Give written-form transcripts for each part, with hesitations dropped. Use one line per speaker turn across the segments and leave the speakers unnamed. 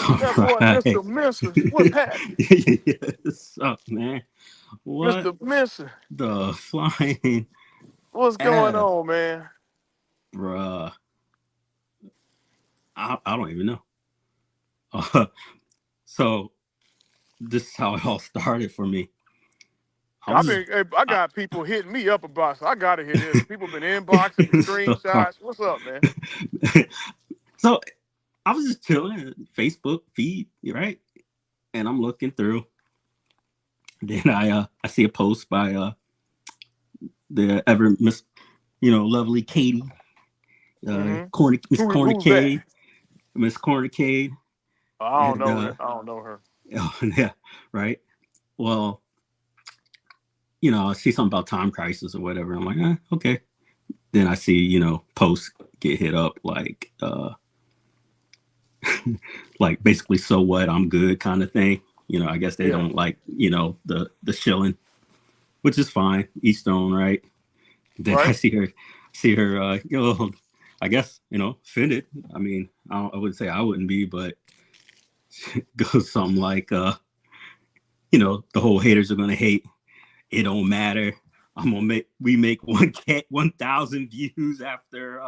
All
That boy,
right.
Mr. Missing. What's happening?
What's up, man? What
Mr. Missing.
the flying
What's going
F,
on, man?
bruh? I don't even know. Uh, so this is how it all started for me. I was just,
I
I,
got people hitting me up about. So I gotta hear this. People been inboxing me
so,
screenshots. What's up, man?
so I was just chilling Facebook feed, right? And I'm looking through. Then I see a post by the ever miss, lovely Katie,
Mm-hmm.
Miss
Who's that?
Cornicade, Miss Cornicade,
I don't
and
know her. I don't know her.
oh, yeah, right. Well, I see something about time crisis or whatever. I'm like, okay. Then I see, posts get hit up like basically, so what? I'm good, kind of thing. I guess they
Yeah.
don't like, the shilling, which is fine. Each their own, right? Then I
Right.
see her, I guess, offended. I mean, I wouldn't say I wouldn't be, but goes something like, the whole haters are gonna hate. It don't matter. We make 1,000 views after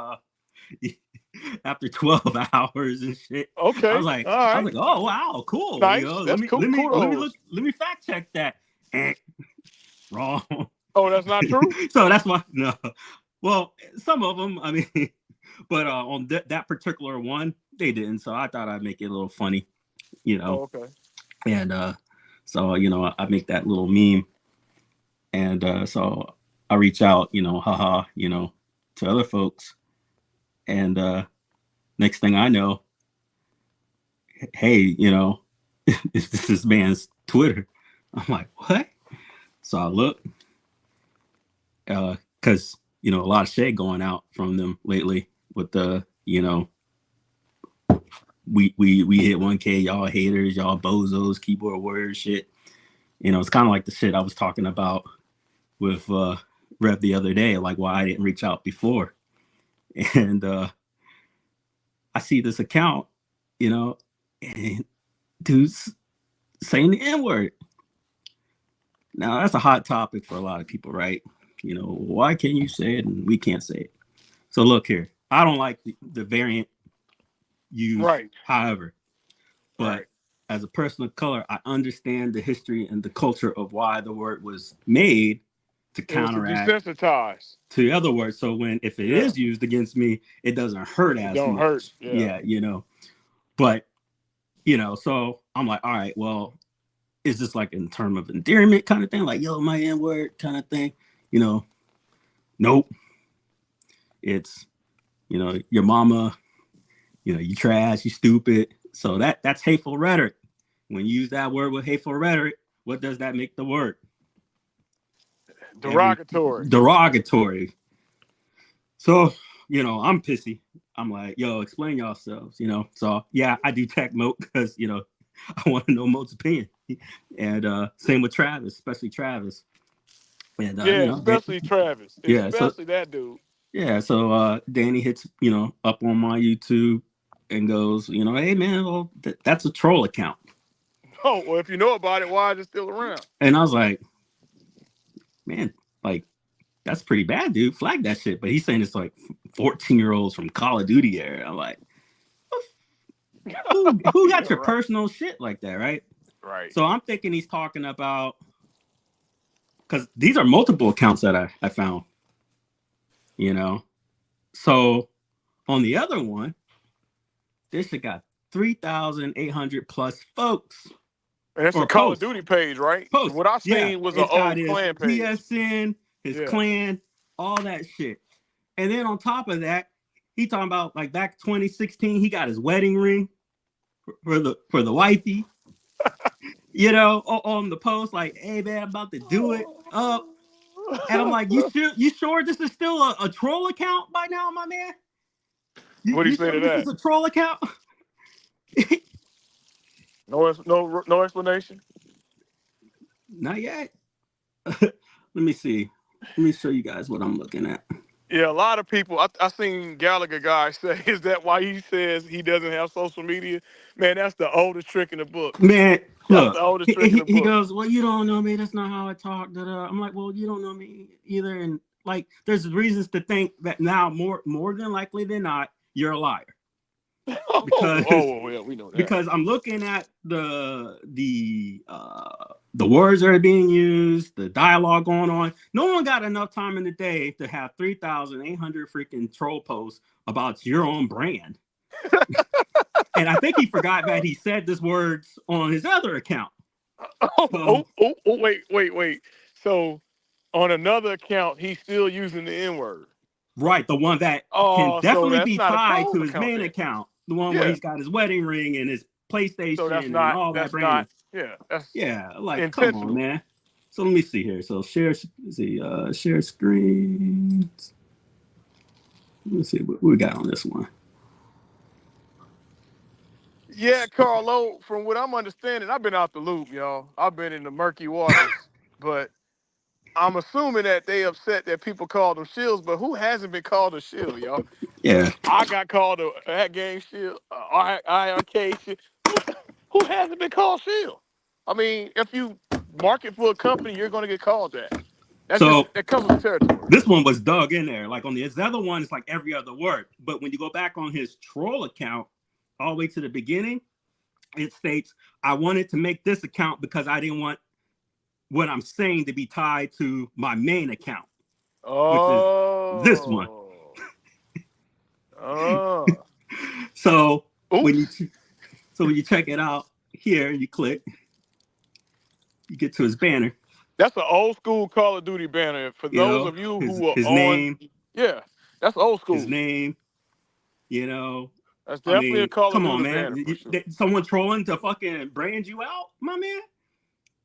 12 hours and shit. I was
Okay.
like,
All
I was
right.
like, oh wow, cool.
Nice.
Let
That's
me
cool.
look,
Kudos.
let me fact check that. Wrong.
Oh, that's not true.
So that's why no. Well, some of them, I mean, but on that particular one, they didn't. So I thought I'd make it a little funny, you know.
Oh, okay.
And so I make that little meme, and so I reach out, haha, to other folks, and next thing I know, hey, is this man's Twitter? I'm like, what? So I look, because a lot of shade going out from them lately with the we hit 1K, y'all haters, y'all bozos, keyboard warriors shit. It's kind of like the shit I was talking about with Rev the other day, like why I didn't reach out before. And I see this account, and dude's saying the N word. Now that's a hot topic for a lot of people, right? Why can't you say it and we can't say it? So look here, I don't like the variant used,
Right.
however, but
Right.
as a person of color, I understand the history and the culture of why the word was made to
It was to
counteract
desensitize.
to the other words. So if it
Yeah.
is used against me, it doesn't hurt
It
as
don't hurt.
much.
Yeah.
Yeah, But so I'm like, all right, well, is this like in term of endearment kind of thing, like yo, my N word kind of thing? Nope. It's your mama, you trash, you stupid. So that's hateful rhetoric. When you use that word with hateful rhetoric, what does that make the word? Every
Derogatory.
derogatory. So, I'm pissy. I'm like, yo, explain yourselves, So yeah, I do tech Moat because, I want to know Moat's opinion. And same with Travis, especially Travis. And
Yeah, especially Travis.
yeah, so
Especially that dude.
yeah, so Danny hits, up on my YouTube and goes, hey man, well, that's a troll account.
Oh, well, if you know about it, why is it still around?
And I was like, man, like that's pretty bad, dude. Flag that shit. But he's saying it's like 14-year-olds from Call of Duty era. I'm like, who got
Yeah,
your
right.
personal shit like that, right?
Right.
So I'm thinking he's talking about, because these are multiple accounts that I found, you know. So on the other one, this shit got 3,800 plus folks
And it's a
or
Call of
posts.
Duty page, right?
Posts.
What I
Yeah.
seen was an
It's got
old
his
clan page.
PSN, his
Yeah.
clan, all that shit. And then on top of that, he talking about like back 2016, he got his wedding ring for the wifey, on the post, like, hey man, I'm about to do it up. And I'm like, you sure this is still a troll account by now, my man?
What do you
You
say
sure
to
this
that?
is a troll account?
No explanation.
Not yet. Let me see. Let me show you guys what I'm looking at.
Yeah, a lot of people. I seen Gallagher guy say, "Is that why he says he doesn't have social media?" Man, that's the oldest trick in the book.
Man,
That's
look,
the oldest trick in the
he
book.
goes, well, you don't know me. That's not how I talk. Da, da. I'm like, well, you don't know me either. And like, there's reasons to think that now more than likely than not, you're a liar because
Yeah, we know that.
because I'm looking at the words that are being used, the dialogue going on. No one got enough time in the day to have 3,800 freaking troll posts about your own brand. And I think he forgot that he said this words on his other account. So,
Wait. So on another account, he's still using the N word.
right, the one that can
Oh, so
definitely
that's
be
not a
tied
troll
to his
account
main
then.
account, the one where
Yeah.
he's got his wedding ring and his
So
PlayStation and all that
that's
branding.
not. Yeah, that's
Yeah, like come on,
intentional.
man. So let me see here. So share screens. Let's see what we got on this one.
Yeah, Carlo. From what I'm understanding, I've been out the loop, y'all. I've been in the murky waters, but I'm assuming that they upset that people call them shills. But who hasn't been called a shill, y'all?
Yeah.
I got called a hat game shill, IRK shill. Who hasn't been called shill? I mean, if you market for a company, you're going to get called that.
So
That comes with the territory.
this one was dug in there. Like on the other one, it's like every other word. But when you go back on his troll account, all the way to the beginning, it states, I wanted to make this account because I didn't want what I'm saying to be tied to my main account, which is this one.
Oh. Oh.
So when you
Oops.
when you check it out here, you click, you get to his banner.
That's an old school Call of Duty banner. For
You
those
know,
of you who are
his
on,
name,
yeah, that's old
his
school.
name. You know,
That's
I
definitely a
mean,
Call of
come on,
Duty
man.
banner for sure.
Someone trolling to fucking brand you out, my man.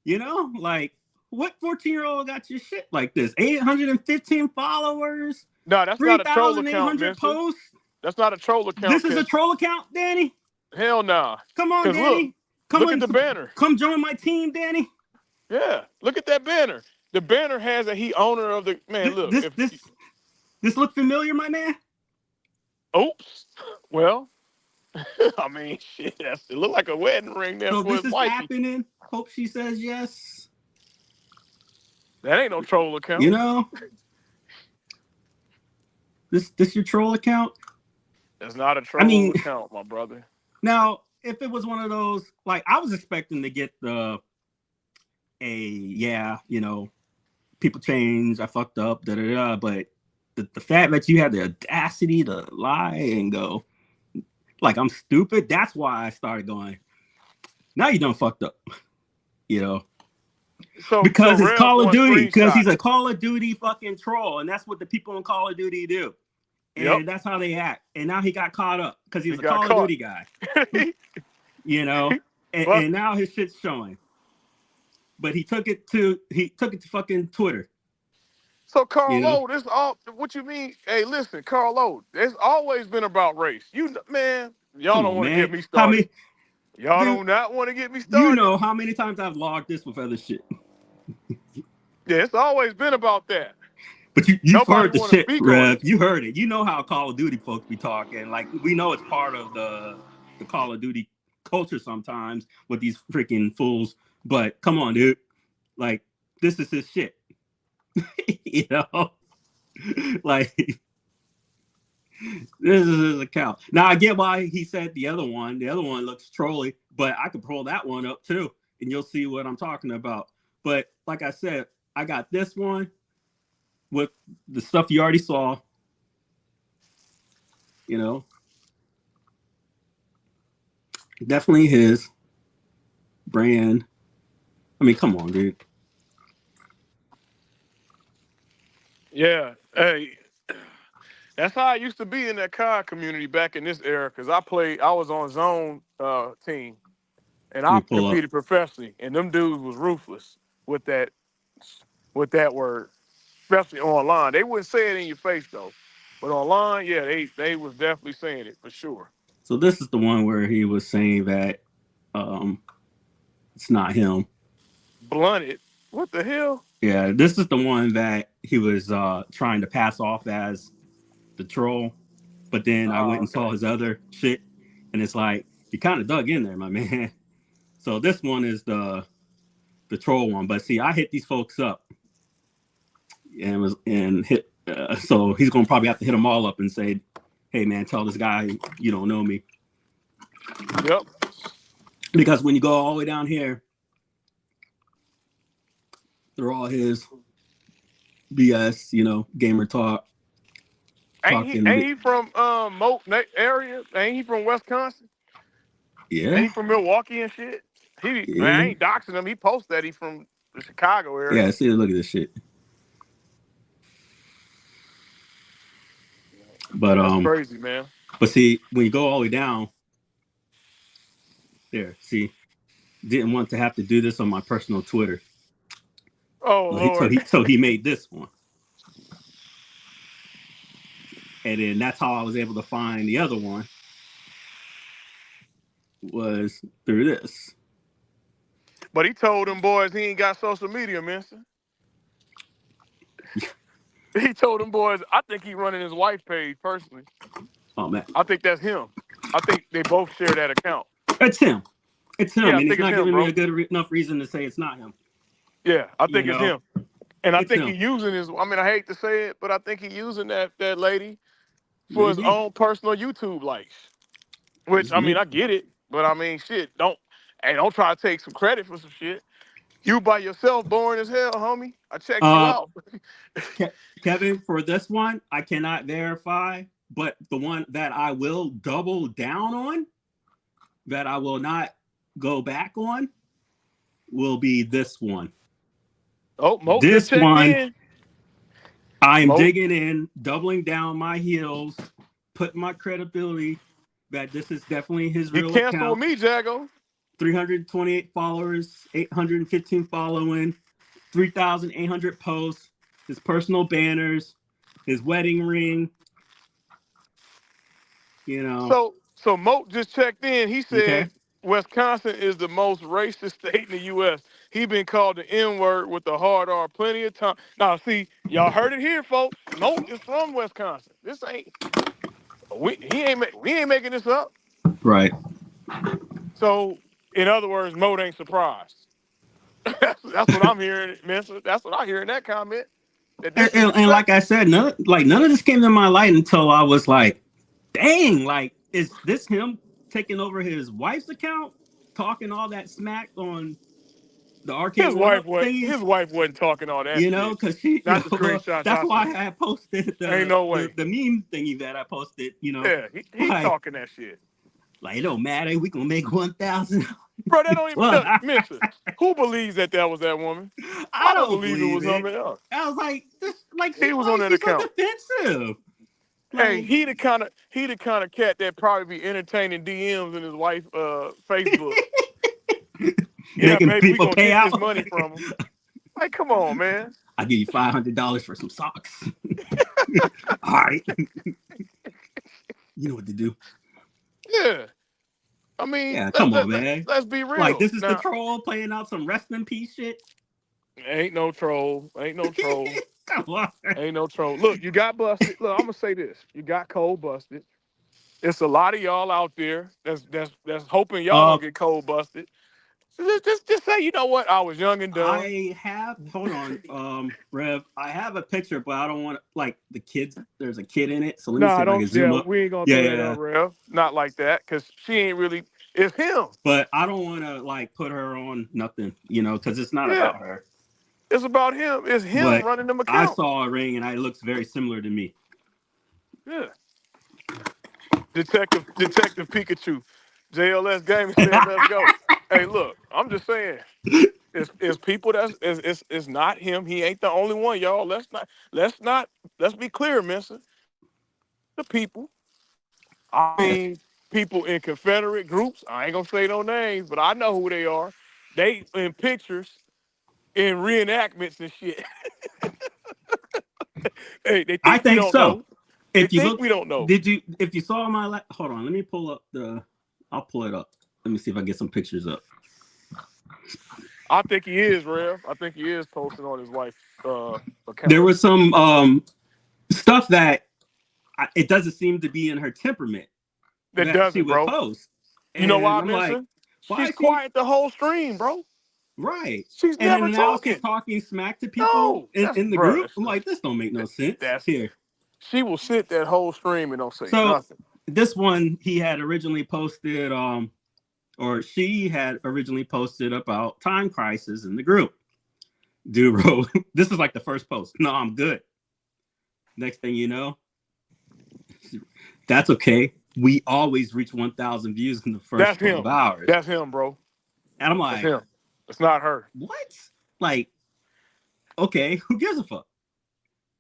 You know, like what 14-year-old got your shit like this? 815 followers,
No, that's not a troll account,
3,800
Mister.
posts.
That's not a troll account,
This is a
Kester.
troll account, Danny.
Hell nah.
Come on,
Cause look,
Danny. Come
look at
on,
the banner.
come join my team, Danny.
Yeah, look at that banner. The banner has a he owner of the man. Look,
This
if
this this look familiar, my man.
oops, well, I mean, shit, it looked like a wedding ring there
So
for
this
his
is
wifey.
happening. Hope she says yes.
That ain't no troll
You
account.
know, this your troll account.
That's not a
I
troll
mean,
account, my brother.
now if it was one of those, like I was expecting to get yeah, you know, people change. I fucked up, da da da. But the fact that you had the audacity to lie and go like I'm stupid. That's why I started going. Now you done fucked up. You know,
So
because it's
Rev
Call of
one
Duty. Because
screenshot.
he's a Call of Duty fucking troll, and that's what the people in Call of Duty do.
Yep,
And that's how they act. And now he got caught up because he
he
was a
got
Call of
caught.
Duty guy. You know,
But
and now his shit's showing. But he took it to fucking Twitter.
so
You know,
Carlo, this all what you mean? Hey, listen, Carlo, it's always been about race. Man, y'all
come
don't
on,
want to get
man.
me
How
started.
many,
Y'all
dude?
do not want to get me
You
started.
know how many times I've logged this with other shit.
Yeah, it's always been about that.
But you've
Nobody
heard the
want to
shit,
speak on
Rev.
it.
You heard it. You know how Call of Duty folks be talking. Like we know it's part of the Call of Duty culture sometimes with these freaking fools. But come on, dude. Like this is his shit. You know, like this is his account. Now I get why he said the other one. The other one looks trolly, but I could pull that one up too, and you'll see what I'm talking about. But like I said, I got this one with the stuff you already saw. You know, definitely his brand. I mean, come on, dude.
Yeah, hey, that's how I used to be in that car community back in this era. Cause I was on zone team, and
Let
I
me pull up.
competed professionally, and them dudes was ruthless with that with that word, especially online. They wouldn't say it in your face though, but online, yeah, they was definitely saying it for sure.
So this is the one where he was saying that it's not him.
Blunted. What the hell?
Yeah, this is the one that he was trying to pass off as the troll, but then I went
Oh,
and saw
okay.
his other shit, and it's like you kind of dug in there, my man. So this one is the troll one, but see, I hit these folks up and hit. So he's gonna probably have to hit them all up and say, "Hey, man, tell this guy you don't know me."
Yep.
Because when you go all the way down here, they're all his BS, gamer talk,
Ain't
talking.
he from Moat area? Ain't he from Wisconsin? Ain't
Yeah,
he from Milwaukee and shit? I
yeah,
ain't doxing him. He posted that he from the Chicago area.
yeah. See, look at this shit. But
That's crazy, man.
but see, when you go all the way down there, see, didn't want to have to do this on my personal Twitter.
Oh
Well, he so
Lord.
he so he made this one, and then that's how I was able to find the other one was through this.
But he told them boys he ain't got social media, mister. He told them boys, I think he running his wife page personally.
Oh man,
I think that's him. I think they both share that account.
it's him. It's him,
Yeah, I
and he's
think it's
not
him,
giving me
bro.
a enough reason to say it's not him.
Yeah, I
You
think it's
know,
him. And I
it's
think he
him.
using his, I mean, I hate to say it, but I think he using that lady for his
Maybe,
own personal YouTube likes. Which, I mean,
maybe.
I get it, but I mean, shit, don't try to take some credit for some shit. You by yourself, boring as hell, homie. I checked you
Uh,
out.
Kevin, for this one, I cannot verify, but the one that I will double down on, that I will not go back on, will be this one.
Oh, Moat just
This
checked
one,
in.
I am
Moat,
digging in, doubling down my heels, putting my credibility that this is definitely his
he
real
canceled
account.
with me, Jago.
328 followers, 815 following, 3,800 posts, his personal banners, his wedding ring, you know.
So Moat just checked in. He
Okay.
said Wisconsin is the most racist state in the U.S. He been called the N-word with the hard R plenty of time. Now, see, y'all heard it here, folks. Moat is from Wisconsin. This ain't we ain't making this up.
Right.
So, in other words, Moat ain't surprised. That's what I'm hearing, Mister. That's what I hear in that comment. That
And,
this is
and like I
expected.
said, none of this came to my light until I was like, dang, like, is this him taking over his wife's account, talking all that smack on the arcade one up thingy?
His wife wasn't talking all that shit.
Because she,
Not the screenshots
that's
I
why
seen.
I posted
Ain't
the,
no
the
way.
the meme thingy that I posted.
Yeah, he
Like
talking that shit.
like it don't matter. We gonna make 1,000.
Bro, that don't even
Well,
look, Mister. Who believes that was that woman?
I
I don't
don't
believe it
believe
was
it.
something else.
I was like, this, like
He was on that
she's so
account.
defensive.
Hey,
Like
he the kind of cat that probably be entertaining DMs in his wife Facebook. Yeah,
making
baby, we
people
gonna
pay
get
out.
this money from him. Like, come on, man.
I'll give you $500 for some socks. All right. You know what to do.
Yeah. I mean,
Yeah, come on, man.
let's be
Like
real.
this is the
Now,
troll playing out some rest in peace shit.
ain't no troll. Ain't no troll.
Come on.
Ain't no troll. Look, you got busted. Look, I'm gonna say this. You got cold busted. It's a lot of y'all out there that's hoping y'all
Uh
don't get cold busted. So just say, you know what? I was young and dumb.
I have hold on, Rev. I have a picture, but I don't want like the kids. There's a kid in it, so let me
No,
see
I
if I
don't.
can
Yeah,
zoom up.
we ain't gonna
Yeah,
throw
yeah,
that
yeah.
up, Rev. Not like that, cause she ain't really. It's him.
But I don't want to like put her on nothing, because it's not
Yeah,
about her.
it's about him. It's him
But
running them
I
accounts.
saw a ring, and it looks very similar to me.
Yeah, Detective Pikachu, JLS Gaming said, "Let's go." Hey, look, I'm just saying. It's people it's not him. He ain't the only one, y'all. Let's be clear, mister. The people. I
Yeah,
mean, people in Confederate groups. I ain't gonna say no names, but I know who they are. They in pictures, in reenactments and shit. Hey, they
I
think we
think
don't
so.
know. They
If you
think
look,
we don't know.
if you saw hold on, let me pull up I'll pull it up. Let me see if I get some pictures up.
I think he is, Rev. I think he is posting on his wife's
There
account.
was some stuff that it doesn't seem to be in her temperament
That
that she
doesn't,
would
bro.
post.
You know
And
why,
I'm like,
Mensa?
why
She's
is she
quiet the whole stream, bro.
right?
She's
And
never
then now she's
talking.
talking smack to people
No,
in,
that's
in the
bro.
group. I'm like, this don't make no sense
That's
here.
she will sit that whole stream and don't say
So
nothing.
this one he had originally posted, or she had originally posted about time crisis in the group. Dude wrote, this is like the first post. No, I'm good. Next thing you know, that's okay. We always reach 1,000 views in the first
That's
12
him.
hours.
That's him, bro.
And I'm
That's
like,
him. It's not her.
what? Like, okay, who gives a fuck?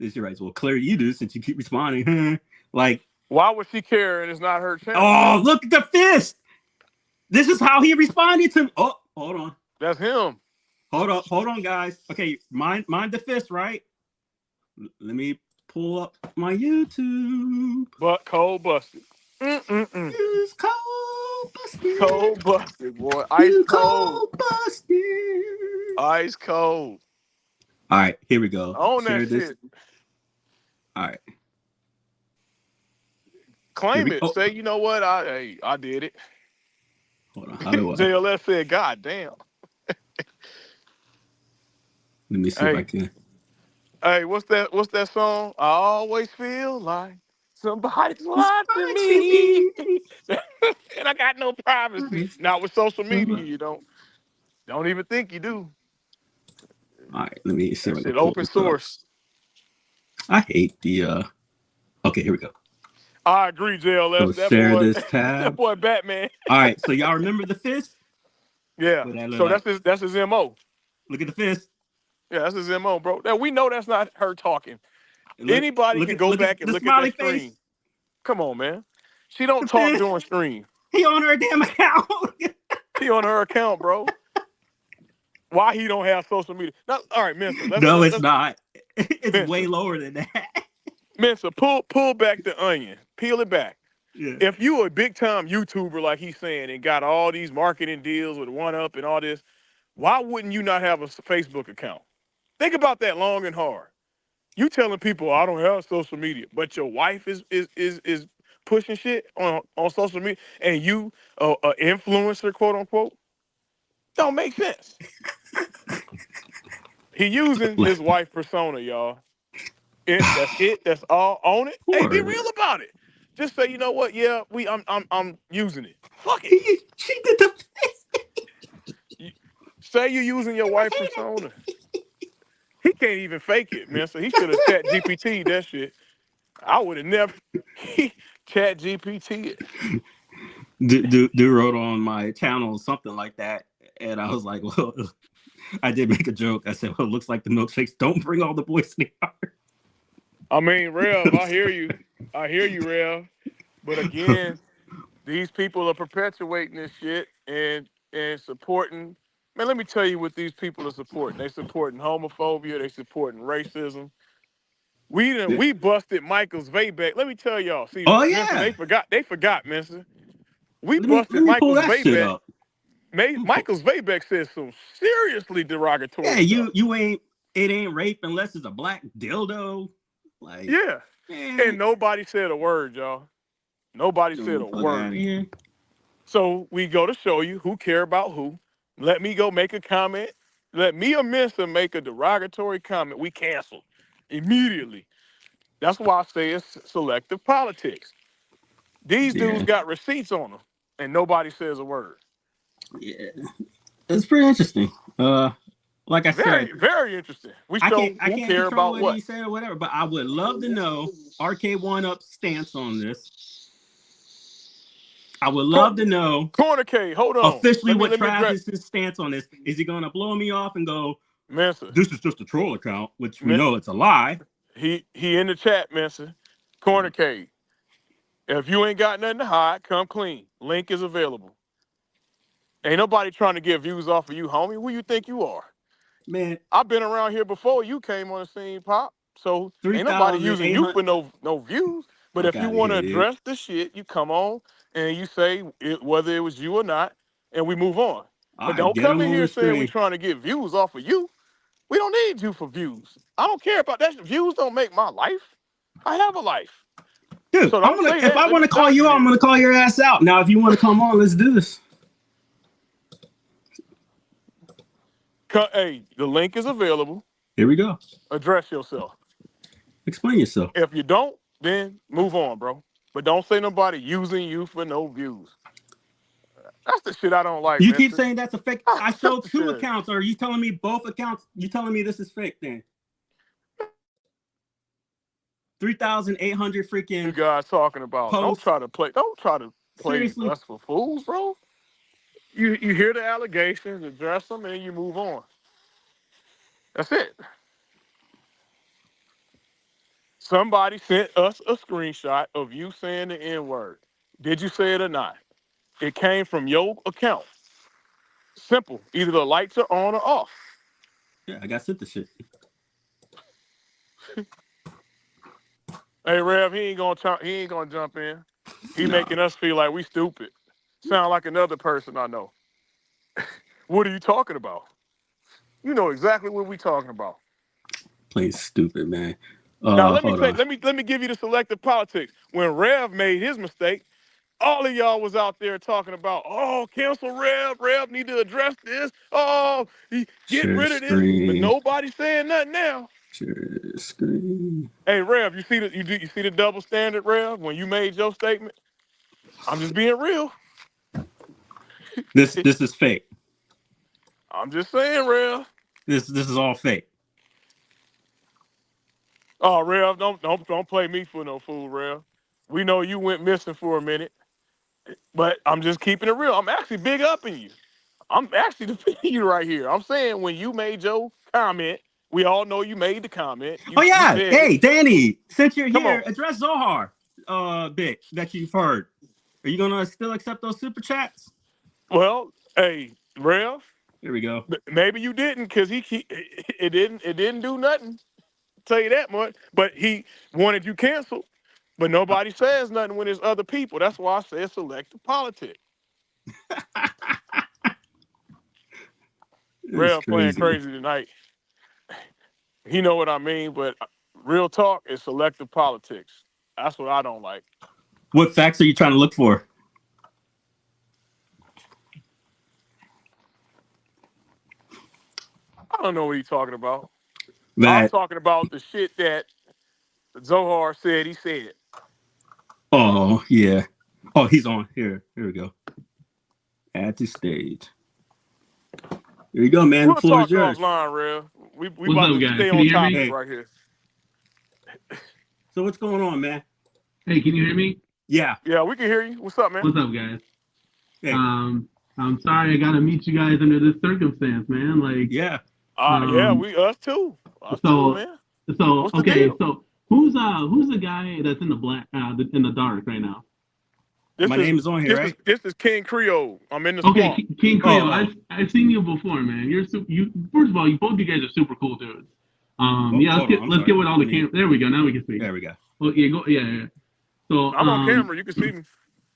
This your right. Well, clearly you do since you keep responding. Like,
Why would she care and it's not her channel?
oh, look at the fist. This is how he responded to. Oh, hold on.
That's him.
Hold on, guys. Okay, mind the fist, right? Let me pull up my YouTube.
But cold busted. Mm-mm-mm.
Use cold busted.
Cold busted, boy. Ice
You
cold.
cold busted.
Ice cold.
All right, here we go.
Own that
Share this.
shit.
All right.
Claim it. Say, you know what? I did it.
Hold on. How do I?
JLS said, God damn.
Let me see if I can.
Hey, what's that song? I always feel like somebody's watching me. And I got no privacy. Not with social media, you don't even think you do.
All right, let me see if I can
Shit
pull
open
this up.
source.
I hate the okay, here we go.
I agree, JLS.
So share this
That
tab.
boy Batman.
All right, so y'all remember the fist?
Yeah. So
like?
that's his MO.
Look at the fist.
Yeah, that's his MO, bro. Now we know that's not her talking.
Look,
Anybody can go back and
the
look at
smiley
that stream.
face.
Come on, man. She don't
The
talk
fist.
during stream.
He on her damn account.
He on her account, bro. Why he don't have social media? Now, all right, Mensa.
No, it's not. It's
Mensa,
way lower than that.
Mensa, pull back the onion. Peel it back.
Yeah.
If you a big time YouTuber like he's saying and got all these marketing deals with One Up and all this, why wouldn't you not have a Facebook account? Think about that long and hard. You telling people I don't have social media, but your wife is pushing shit on social media, and you a influencer, quote unquote, don't make sense. He using his wife persona, y'all. That's it. That's all. Own it. Hey, be real about it. Just say, you know what? Yeah, I'm using it. Fuck it.
She did the fist.
Say you're using your wife persona. He can't even fake it, man. So he should have chat GPT that shit. I would have never chat GPT it.
Dude wrote on my channel something like that, and I was like, well, I did make a joke. I said, well, it looks like the milkshakes don't bring all the boys in the yard.
I mean, Rev, I hear you. I hear you, Rev. But again, these people are perpetuating this shit and supporting. Man, let me tell you what these people are supporting. They supporting homophobia. They supporting racism. We busted Michael's Vayback. Let me tell y'all. See,
Oh
Mensa,
yeah,
they forgot, Mensa. We
let
busted
me pull
Michael's
that shit
Vayback.
up.
Michael's Vayback said some seriously derogatory
Yeah,
stuff.
you ain't it ain't rape unless it's a black dildo. Like
Yeah.
man,
And nobody said a word, y'all. Nobody said a word. So we go to show you who care about who. Let me go make a comment. Let me or Mensa make a derogatory comment. We cancel immediately. That's why I say it's selective politics. These dudes got receipts on them, and nobody says a word.
Yeah, it's pretty interesting. Like I said,
Very, very interesting. We
I
show
can't
who care
control
about
what
what.
he said or whatever, but I would love to know RK1 Up's stance on this. I would love to know
Corner K, hold on.
officially what
Let me address
Travis's stance on this. Is he going to blow me off and go,
Mensa.
this is just a troll account, which we know it's a lie.
He in the chat, Mensa. Corner K. If you ain't got nothing to hide, come clean. Link is available. Ain't nobody trying to get views off of you, homie. Who you think you are?
Man,
I've been around here before you came on the scene, Pop. So ain't nobody using you
3,800.
for no views. But
Fuck
if you
out of
want to
here, dude.
address the shit, you come on and you say whether it was you or not, and we move on.
All
But
right,
don't
get
come
them
in
on
here
the
saying we
screen.
trying to get views off of you. We don't need you for views. I don't care about that. Views don't make my life. I have a life.
Dude,
So don't say
if
that.
I
Let
want
me
to call
stop
you
you
out, I'm
there.
gonna call your ass out. Now, if you want to come on, let's do this.
Hey, the link is available.
Here we go.
Address yourself.
Explain yourself.
If you don't, then move on, bro. But don't say nobody using you for no views. That's the shit I don't like,
You keep
mister.
saying that's a fake. I
That's
showed
the
2
shit.
accounts. Or are you telling me both accounts? You telling me this is fake then? 3,800
You
freaking
guys talking about? Don't
posts.
try to play. Don't try to play
Seriously?
us for fools, bro. You hear the allegations, address them, and you move on. That's it. Somebody sent us a screenshot of you saying the N word. Did you say it or not? It came from your account. Simple. Either the lights are on or off.
Yeah, I got sent the shit.
Hey Rev, he ain't gonna jump in. He
Nah,
making us feel like we stupid. Sound like another person I know. What are you talking about? You know exactly what we talking about.
plain stupid, man.
Now
Hold on.
let me give you the selective politics. When Rev made his mistake, all of y'all was out there talking about, oh, cancel Rev. Rev need to address this. Oh, get
Share
rid of this. But
screen.
nobody saying nothing now.
Share screen.
Hey Rev, you see the double standard, Rev? When you made your statement, I'm just being real.
This is fake.
I'm just saying, Rev.
This is all fake.
Oh, Rev, don't play me for no fool, Rev. We know you went missing for a minute, but I'm just keeping it real. I'm actually big up in you. I'm actually defending you right here. I'm saying when you made your comment, we all know you made the comment.
Oh
You
yeah.
said it.
Hey, Danny, since you're
Come
here,
on.
address Zohar bit that you've heard. Are you gonna still accept those super chats?
Well, hey, Rev,
Here we go.
maybe you didn't because it didn't do nothing. Tell you that much. But he wanted you canceled. But nobody says nothing when there's other people. That's why I said selective politics.
It's
Rev playing
crazy.
crazy tonight. He know what I mean, but real talk is selective politics. That's what I don't like.
What facts are you trying to look for?
I don't know what he's talking about. I'm
That
talking about the shit that Zohar said he said.
oh yeah. Oh, he's on here. Here we go. Add to stage. Here you go, man. The
We'll
floor is
talk
yours.
offline, Rev. We
What's
about
up,
to
guys?
stay
Can
on
you hear me?
topic
Hey.
right here.
So what's going on, man?
Hey, can you hear me?
Yeah.
Yeah, we can hear you. What's up, man?
What's up, guys?
Hey.
I'm sorry I gotta meet you guys under this circumstance, man. Like,
Yeah.
Yeah, us too. Us too,
so,
man.
so
What's the
okay,
deal?
so who's the guy that's in the black, in the dark right now?
My name is on here, right?
This is King Creole. I'm in the
Okay,
swamp.
King Creole.
Oh.
I've seen you before, man. You first of all, both you guys are super cool dudes. Yeah,
Hold on. I'm
let's
sorry.
get with all the cam. There we go. Now we can speak.
There we go.
Oh yeah, go yeah. So
I'm on camera. You can see me.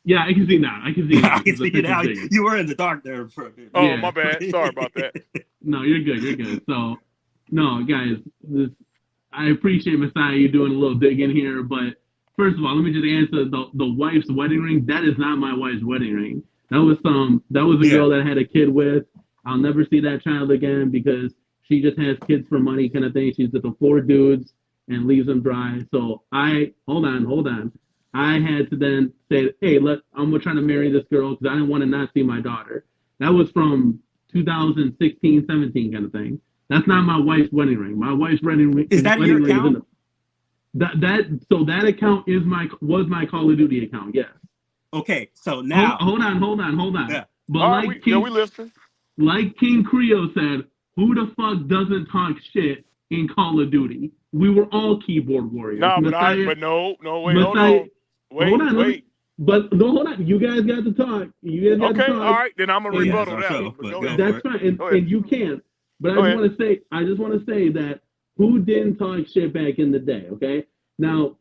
yeah, I can see now. I can see now.
I can see you now. You were in the dark there for a bit.
Oh,
Yeah.
my bad. Sorry about that.
No, you're good. You're good. So, no, guys, I appreciate Messiah you doing a little digging here, but first of all, let me just answer the wife's wedding ring. That is not my wife's wedding ring. That was a girl that I had a kid with. I'll never see that child again because she just has kids for money kind of thing. She's with the 4 dudes and leaves them dry. So hold on. I had to then say, hey, I'm trying to marry this girl because I didn't want to not see my daughter. That was from 2016, 17 kind of thing. That's not my wife's wedding ring. My wife's wedding ring
Is that your account?
That account was my Call of Duty account. Yes.
Okay, so now
hold on.
Yeah.
But
All right, we listen.
like King Creole said, who the fuck doesn't talk shit in Call of Duty? We were all keyboard warriors.
Nah,
Messiah,
wait, hold
Messiah,
on. Wait.
But no, hold on. You guys got to talk.
Okay, all right, then I'm gonna
yeah,
rebuttal
it's our
that
show,
one. But
but
go
go
ahead.
for
That's
it.
fine,
Go ahead.
and you can. But
Go
I
ahead.
just want to say that who didn't talk shit back in the day, okay? Now,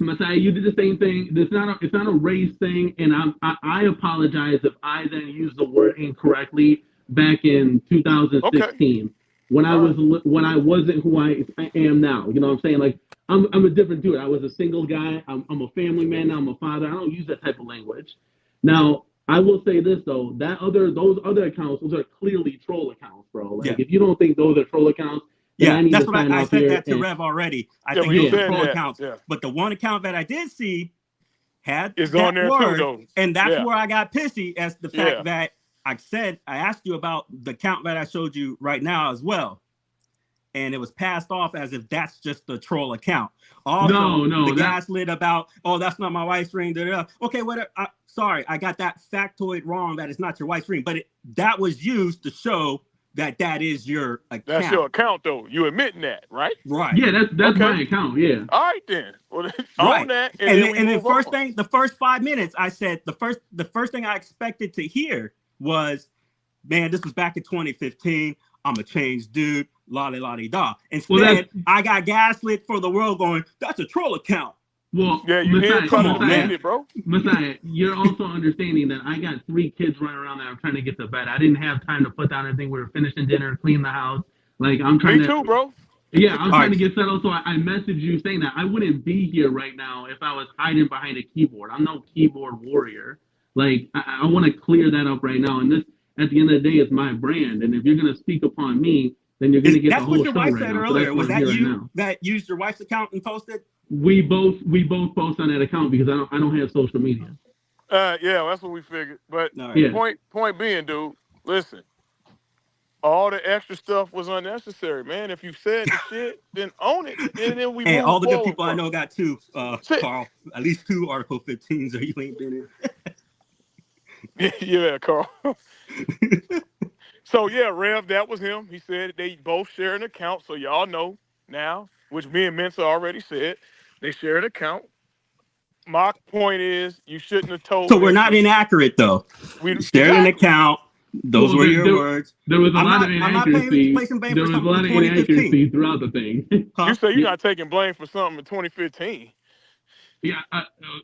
Messiah, you did the same thing. It's not a race thing, and I apologize if I then used the word incorrectly. back in
Okay.
2016 when I wasn't who I am now. You know what I'm saying? Like I'm a different dude. I was a single guy. I'm a family man now. I'm a father. I don't use that type of language. Now I will say this though, those other accounts, those are clearly troll accounts, bro. Like
Yeah.
if you don't think those are troll accounts, then
Yeah,
I need
that's
to
what
sign
I
off
said
here.
that to Rev already. I
Yeah,
think
well, you
those are
said
troll
that.
accounts.
Yeah.
But the one account that I did see had
It's on
that
there too,
word,
though.
and that's
Yeah.
where I got pissy as the
Yeah.
fact that I asked you about the account that I showed you right now as well. And it was passed off as if that's just a troll account. Also, the gaslit about, oh, that's not my wife's ring. Okay, whatever. Sorry, I got that factoid wrong. That it's not your wife's ring, but that was used to show that is your account.
That's your account, though. You admitting that, right?
Right.
Yeah, that's my account. Yeah.
All right then. Well,
right.
On that,
and
then
the first thing, the first 5 minutes, I said the first thing I expected to hear was, man, this was back in 2015. I'm a changed dude. La-di-la-di-da. Instead, I got gaslit for the world going, that's a troll account.
Well,
yeah, you
Messiah,
did try to defend it, bro.
Messiah, you're also understanding that I got 3 kids running around that I'm trying to get to bed. I didn't have time to put down anything. We were finishing dinner, clean the house. Like I'm trying
Me too, bro.
Yeah, I'm trying to get settled. So I messaged you saying that I wouldn't be here right now if I was hiding behind a keyboard. I'm no keyboard warrior. Like I want to clear that up right now. And this, at the end of the day, is my brand. And if you're gonna speak upon me, then you're gonna get the whole show right now. That's what your wife said earlier.
Was that you that used your wife's account and posted?
We both post on that account because I don't have social media.
Yeah, that's what we figured. But point being, dude, listen. All the extra stuff was unnecessary, man. If you said the shit, then own it, and then we.
Hey, all the good people I know got 2, Carl. At least 2 Article 15s, or you ain't been
in. Yeah, Carl. So yeah, Rev, that was him. He said they both share an account, so y'all know now, which me and Mensa already said. They share an account. My point is, you shouldn't have told.
So we're not inaccurate, though. We shared an account. Those were your words.
There was a lot of inaccuracy. There was a lot of inaccuracy throughout the thing.
You say you're not taking blame for something in 2015.
Yeah,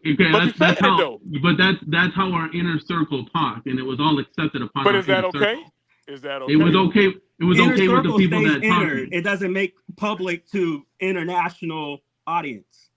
okay, that's how. Though. But that's how our inner circle talked, and it was all accepted upon.
But is that okay? Circle. Is that okay?
It was okay. It was inner okay with the people that talked.
It doesn't make public to international audience.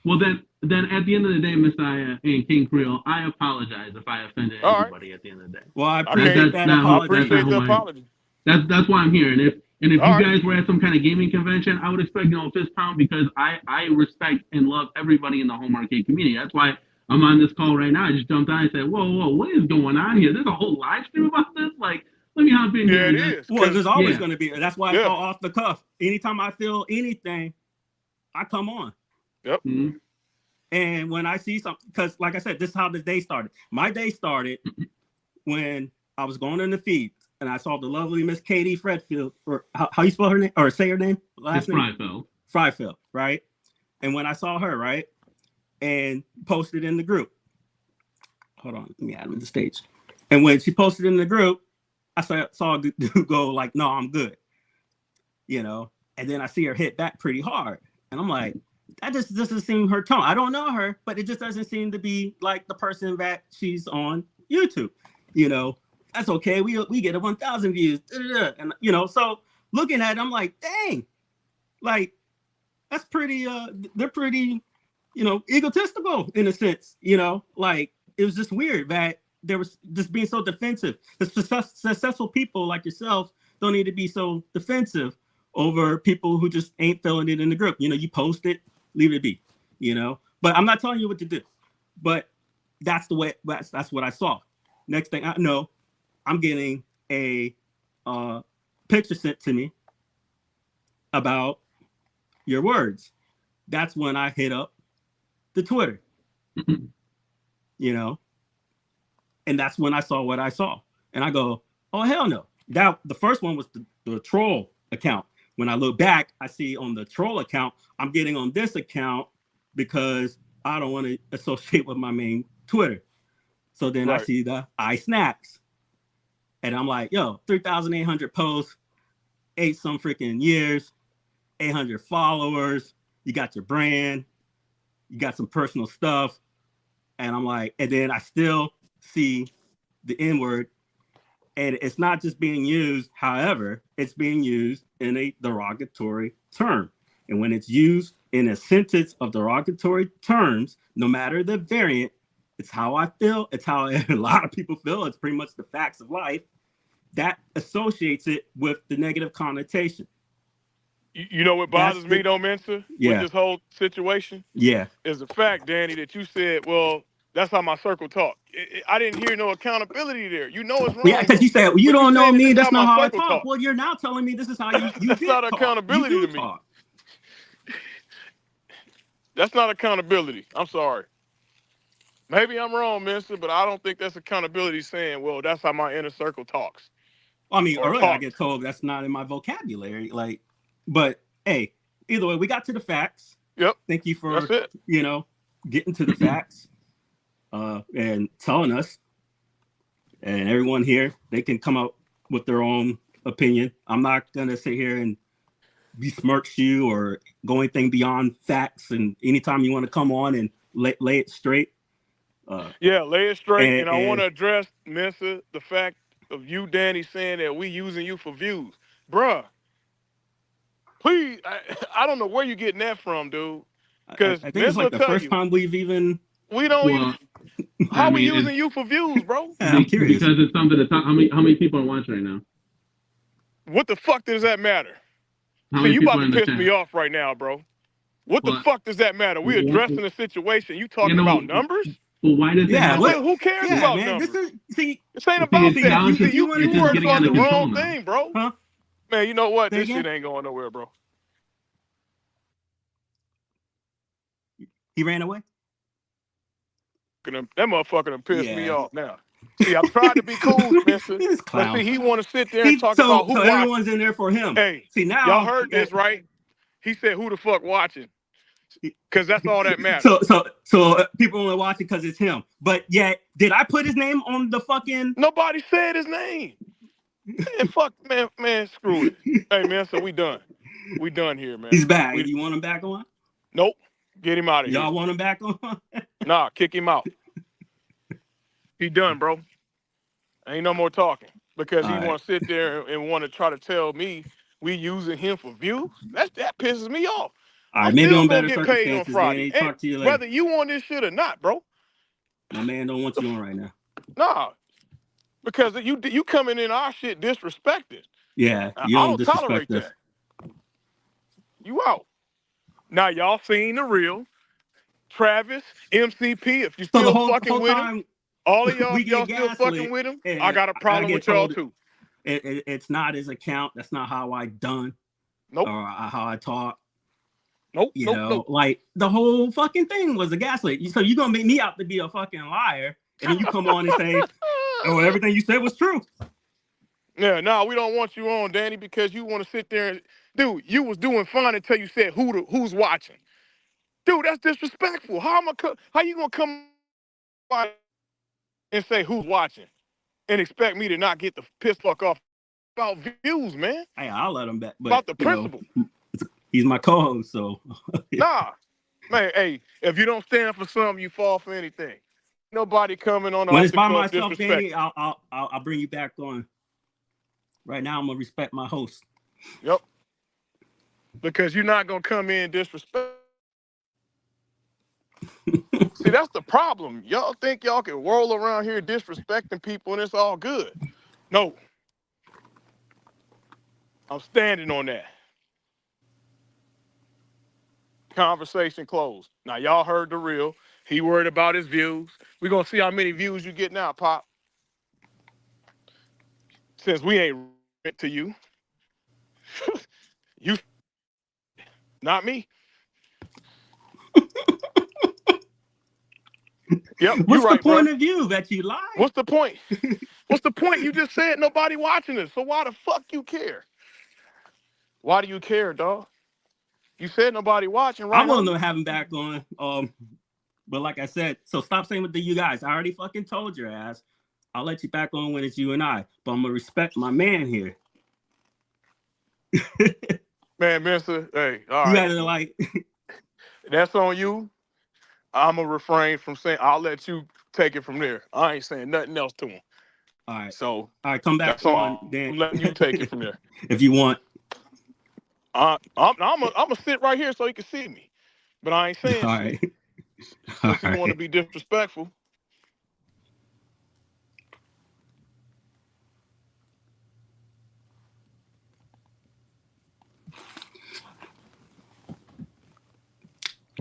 Well, then at the end of the day, Messiah and King Creole, I apologize if I offended anybody at the end of the day.
Well, I appreciate that apology.
That's why I'm here. And if you guys were at some kind of gaming convention, I would expect fist pound because I respect and love everybody in the home arcade community. That's why I'm on this call right now. I just jumped on and said, whoa, what is going on here? There's a whole live stream about this? Like, let me hop in here.
Yeah, it is.
Well, there's always going to be. That's why I go off the cuff. Anytime I feel anything, I come on.
Yep.
Mm-hmm.
And when I see something, because like I said, this is how the day started. My day started when I was going in the feed and I saw the lovely Miss Katie Fredfield, or how you spell her name, or say her name?
Last name?
Fryfield, right? And when I saw her, right, and posted in the group. Hold on, let me add him to the stage. And when she posted in the group, I saw a dude go like, no, I'm good. And then I see her hit back pretty hard. And I'm like, that just doesn't seem her tone. I don't know her, but it just doesn't seem to be like the person that she's on YouTube. That's okay. We get 1,000 views. And so looking at it, I'm like, dang, like that's pretty. They're pretty, egotistical in a sense. Like it was just weird that there was just being so defensive. The successful people like yourself don't need to be so defensive over people who just ain't filling it in the group. You post it, leave it be, But I'm not telling you what to do. But that's the way. That's what I saw. Next thing I know, I'm getting a picture sent to me about your words. That's when I hit up the Twitter. And that's when I saw what I saw. And I go, oh, hell no. The first one was the troll account. When I look back, I see on the troll account, I'm getting on this account because I don't want to associate with my main Twitter. So then I see the iSnacks. And I'm like, yo, 3,800 posts, 8 some freaking years, 800 followers. You got your brand. You got some personal stuff. And I'm like, and then I still see the N-word And it's not just being used, however, it's being used in a derogatory term. And when it's used in a sentence of derogatory terms, no matter the variant, it's how I feel, it's how a lot of people feel, it's pretty much the facts of life, that associates it with the negative connotation.
You know what bothers me though, Mensa, with this whole situation?
Yeah.
Is the fact, Danny, that you said, well, that's how my circle talk. I didn't hear no accountability there. You know it's wrong.
Yeah, because you said, well, you don't know me, that's not how I talk.
Talk.
Well, you're now telling me this is how you
that's not accountability to me.
Talk.
That's not accountability. I'm sorry. Maybe I'm wrong, Mister, but I don't think that's accountability saying, well, that's how my inner circle talks.
I mean, earlier I get told that's not in my vocabulary. Like, but hey, either way, we got to the facts.
Yep.
Thank you for, getting to the facts and telling us. And everyone here, they can come up with their own opinion. I'm not going to sit here and besmirch you or go anything beyond facts. And anytime you want to come on and lay it straight.
Lay it straight. And I want to address, Mensa, the fact of you, Danny, saying that we using you for views. Bruh, please, I don't know where you're getting that from, dude. Because
I think it's like the first time we've even...
We don't even... How we using you for views, bro?
I'm curious.
Because it's something to talk... How many people are watching right now?
What the fuck does that matter? See, you about to piss me off right now, bro. What the fuck does that matter? We addressing the situation. You talking about numbers?
Well, why does
who cares about numbers? This ain't about that. You worried about the wrong thing, bro.
Huh?
Man, you know what? This shit ain't going nowhere, bro.
He ran away?
That motherfucker done pissed me off now. See, I'm trying to be cool, Mister. But see, he want to sit there and talk about who watching.
Everyone's in there for him.
Hey,
see now
y'all heard this, right? He said, "Who the fuck watching?" Because that's all that matters.
So people only watching because it's him. But yet, did I put his name on the fucking?
Nobody said his name. Man, fuck, man, screw it. Hey, man, so we done. We done here, man.
He's back. You want him back on?
Nope. Get him out of here.
Y'all want him back on?
Nah, kick him out. He done, bro. Ain't no more talking. Because he want to sit there and want to try to tell me we using him for views. That pisses me off.
All right, maybe on better
get paid on Friday.
Talk to you later.
Whether you on this shit or not, bro.
My man don't want you on right now.
Nah. Because you coming in our shit disrespected.
Yeah, you
don't tolerate that. You out. Now y'all seen the real Travis, MCP. If you still fucking with him, all of y'all still fucking with him. I got a problem with y'all too.
It's not his account. That's not how I done.
Nope.
Or how I talk.
Nope.
Like the whole fucking thing was a gaslight. So you're gonna make me out to be a fucking liar, and then you come on and say, "Oh, everything you said was true."
Yeah, no, we don't want you on, Danny, because you want to sit there and, dude, you was doing fine until you said who's watching. Dude, that's disrespectful. How you gonna come by and say who's watching and expect me to not get the piss fuck off about views, man?
Hey, I'll let him back. But,
about the principle.
He's my co-host, so.
Nah, man. Hey, if you don't stand for something, you fall for anything. Nobody coming on.
When it's by myself, Danny, I'll bring you back on. Right now, I'm gonna respect my host.
Yep. Because you're not gonna come in disrespect. See, that's the problem. Y'all think y'all can whirl around here disrespecting people and it's all good. No. I'm standing on that. Conversation closed. Now, y'all heard the real. He worried about his views. We're going to see how many views you get now, Pop. Since we ain't to you. You, not me. Yep.
What's
right,
the point
bro.
of view that you lie?
What's the point? What's the point? You just said nobody watching this. So why the fuck you care? Why do you care, dog? You said nobody watching, right?
I want to have him back on. But like I said, so stop saying with the you guys. I already fucking told your ass. I'll let you back on when it's you and I. But I'm gonna respect my man here.
Man, mister, hey, all
right.
You
gotta like.
That's on you. I'm gonna refrain from saying. I'll let you take it from there. I ain't saying nothing else to him.
All right.
So
All right. Come back
that's all.
on, Dan.
I'm letting you take it from there.
If you want.
I'm gonna sit right here so you can see me, but I ain't saying
All
shit
right.
since
All
you want to
right.
be disrespectful.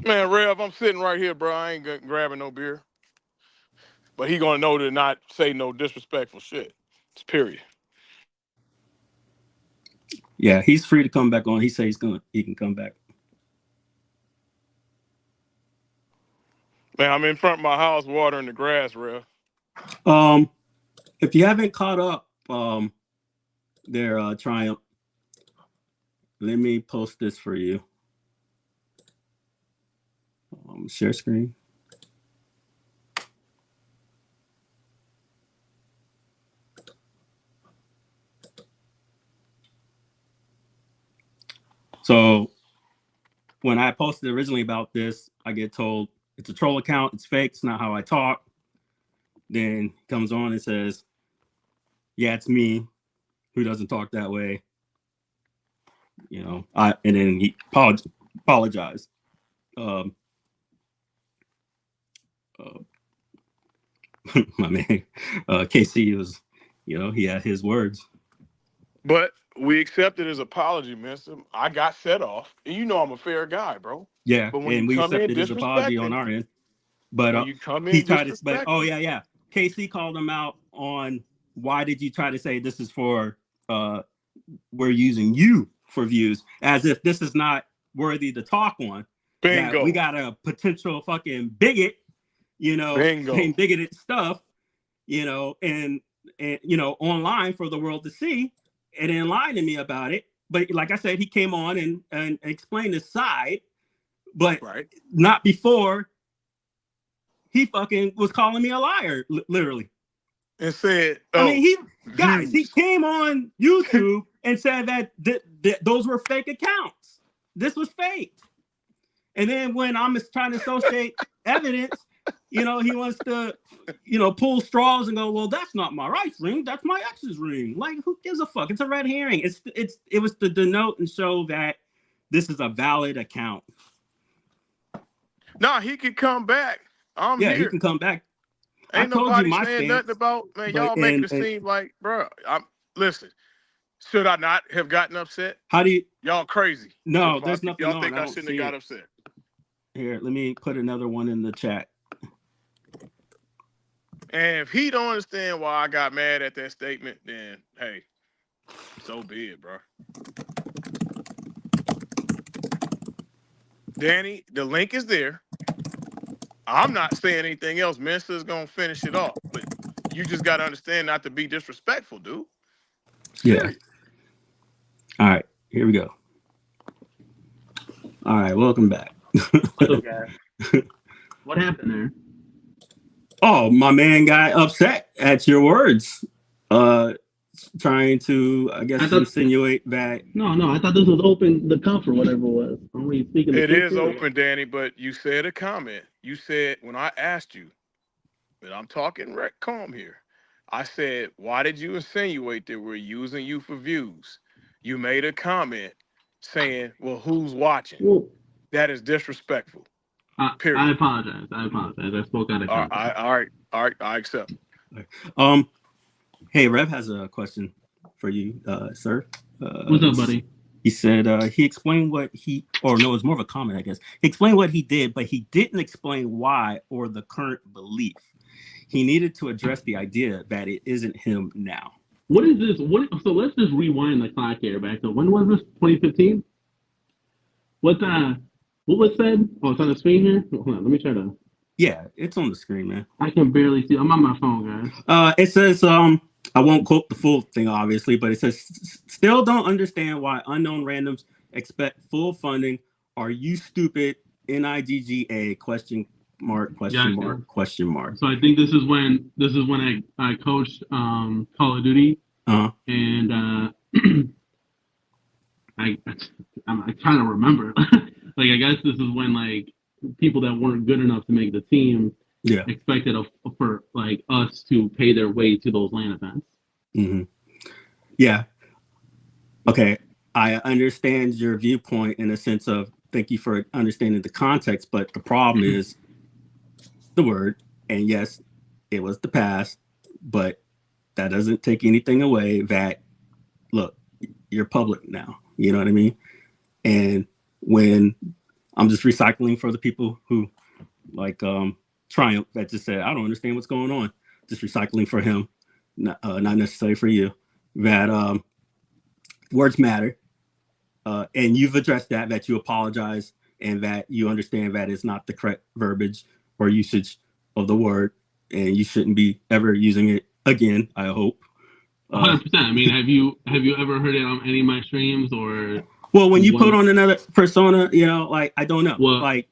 Man, Rev, I'm sitting right here, bro. I ain't grabbing no beer. But he gonna know to not say no disrespectful shit. It's period.
Yeah, he's free to come back on. He says he can come back.
Man, I'm in front of my house watering the grass, Rev.
If you haven't caught up, their Triumph, let me post this for you. Share screen. So when I posted originally about this, I get told it's a troll account, it's fake, it's not how I talk. Then he comes on and says, yeah, it's me who doesn't talk that way. You know, and then he apologized. My man, KC was, you know, he had his words.
But we accepted his apology, mister. I got set off. And you know I'm a fair guy, bro.
Yeah,
But when
and
you
we
come in
accepted his apology on
disrespecting,
our end. But
when you come
he
in
tried to, but
disrespecting,
yeah. KC called him out on why did you try to say this is for we're using you for views, as if this is not worthy to talk on.
bingo.
That we got a potential fucking bigot, you know,
Bingo.
saying bigoted stuff, you know, and you know, online for the world to see, and then lying to me about it. But like I said, he came on and explained his side, but
right.
not before he fucking was calling me a liar, literally.
And said,
I mean, he
views.
came on YouTube and said that those were fake accounts. This was fake. And then when I'm trying to associate evidence, you know, he wants to, you know, pull straws and go, well, that's not my wife's ring. That's my ex's ring. Like, who gives a fuck? It's a red herring. It was to denote and show that this is a valid account.
Nah, he could come back. I'm
here.
He
can come back.
Ain't nobody saying nothing about, man, y'all making it seem like, bro, listen, should I not have gotten upset?
How do you?
Y'all crazy.
No, there's nothing
y'all
on.
think I shouldn't have got upset.
Here, let me put another one in the chat.
And if he don't understand why I got mad at that statement, then, hey, so be it, bro. Danny, the link is there. I'm not saying anything else. Minister's going to finish it off. But you just got to understand not to be disrespectful, dude. Serious.
Yeah. All right. Here we go. All right. Welcome back.
What's up, guys? What happened there?
Oh, my man got upset at your words. Trying to, I guess, insinuate that.
No, I thought this was open the cuff or whatever it was. Are we speaking?
It is open, Danny, but you said a comment. You said, when I asked you, and I'm talking calm here, I said, why did you insinuate that we're using you for views? You made a comment saying, well, who's watching? Well, that is disrespectful.
Period. I apologize. I spoke out of context.
All right. I accept.
Hey, Rev has a question for you, sir.
What's up, buddy?
He said he explained what it's more of a comment, I guess. He explained what he did, but he didn't explain why or the current belief. He needed to address the idea that it isn't him now.
What is this? So let's just rewind the clock here back to when was this? 2015? What was said? Oh, it's on the screen here? Hold on, let me try to.
Yeah, it's on the screen, man.
I can barely see. I'm on my phone,
guys. It says, I won't quote the full thing, obviously, but it says, still don't understand why unknown randoms expect full funding. Are you stupid? NIGGA ? Question mark.
So I think this is when I coached Call of Duty. And I'm trying to remember. Like, I guess this is when, like, people that weren't good enough to make the team expected for like us to pay their way to those LAN events.
Mm-hmm. Yeah. Okay. I understand your viewpoint in the sense of thank you for understanding the context, but the problem is the word. And yes, it was the past, but that doesn't take anything away that, look, you're public now. You know what I mean? And when I'm just recycling for the people who like Triumph that just said, I don't understand what's going on. Just recycling for him, not necessarily for you. That words matter. And you've addressed that you apologize and that you understand that it's not the correct verbiage or usage of the word, and you shouldn't be ever using it again, I hope.
100%. I mean, have you ever heard it on any of my streams or?
Well, when you put on another persona, you know, like I don't know,
well,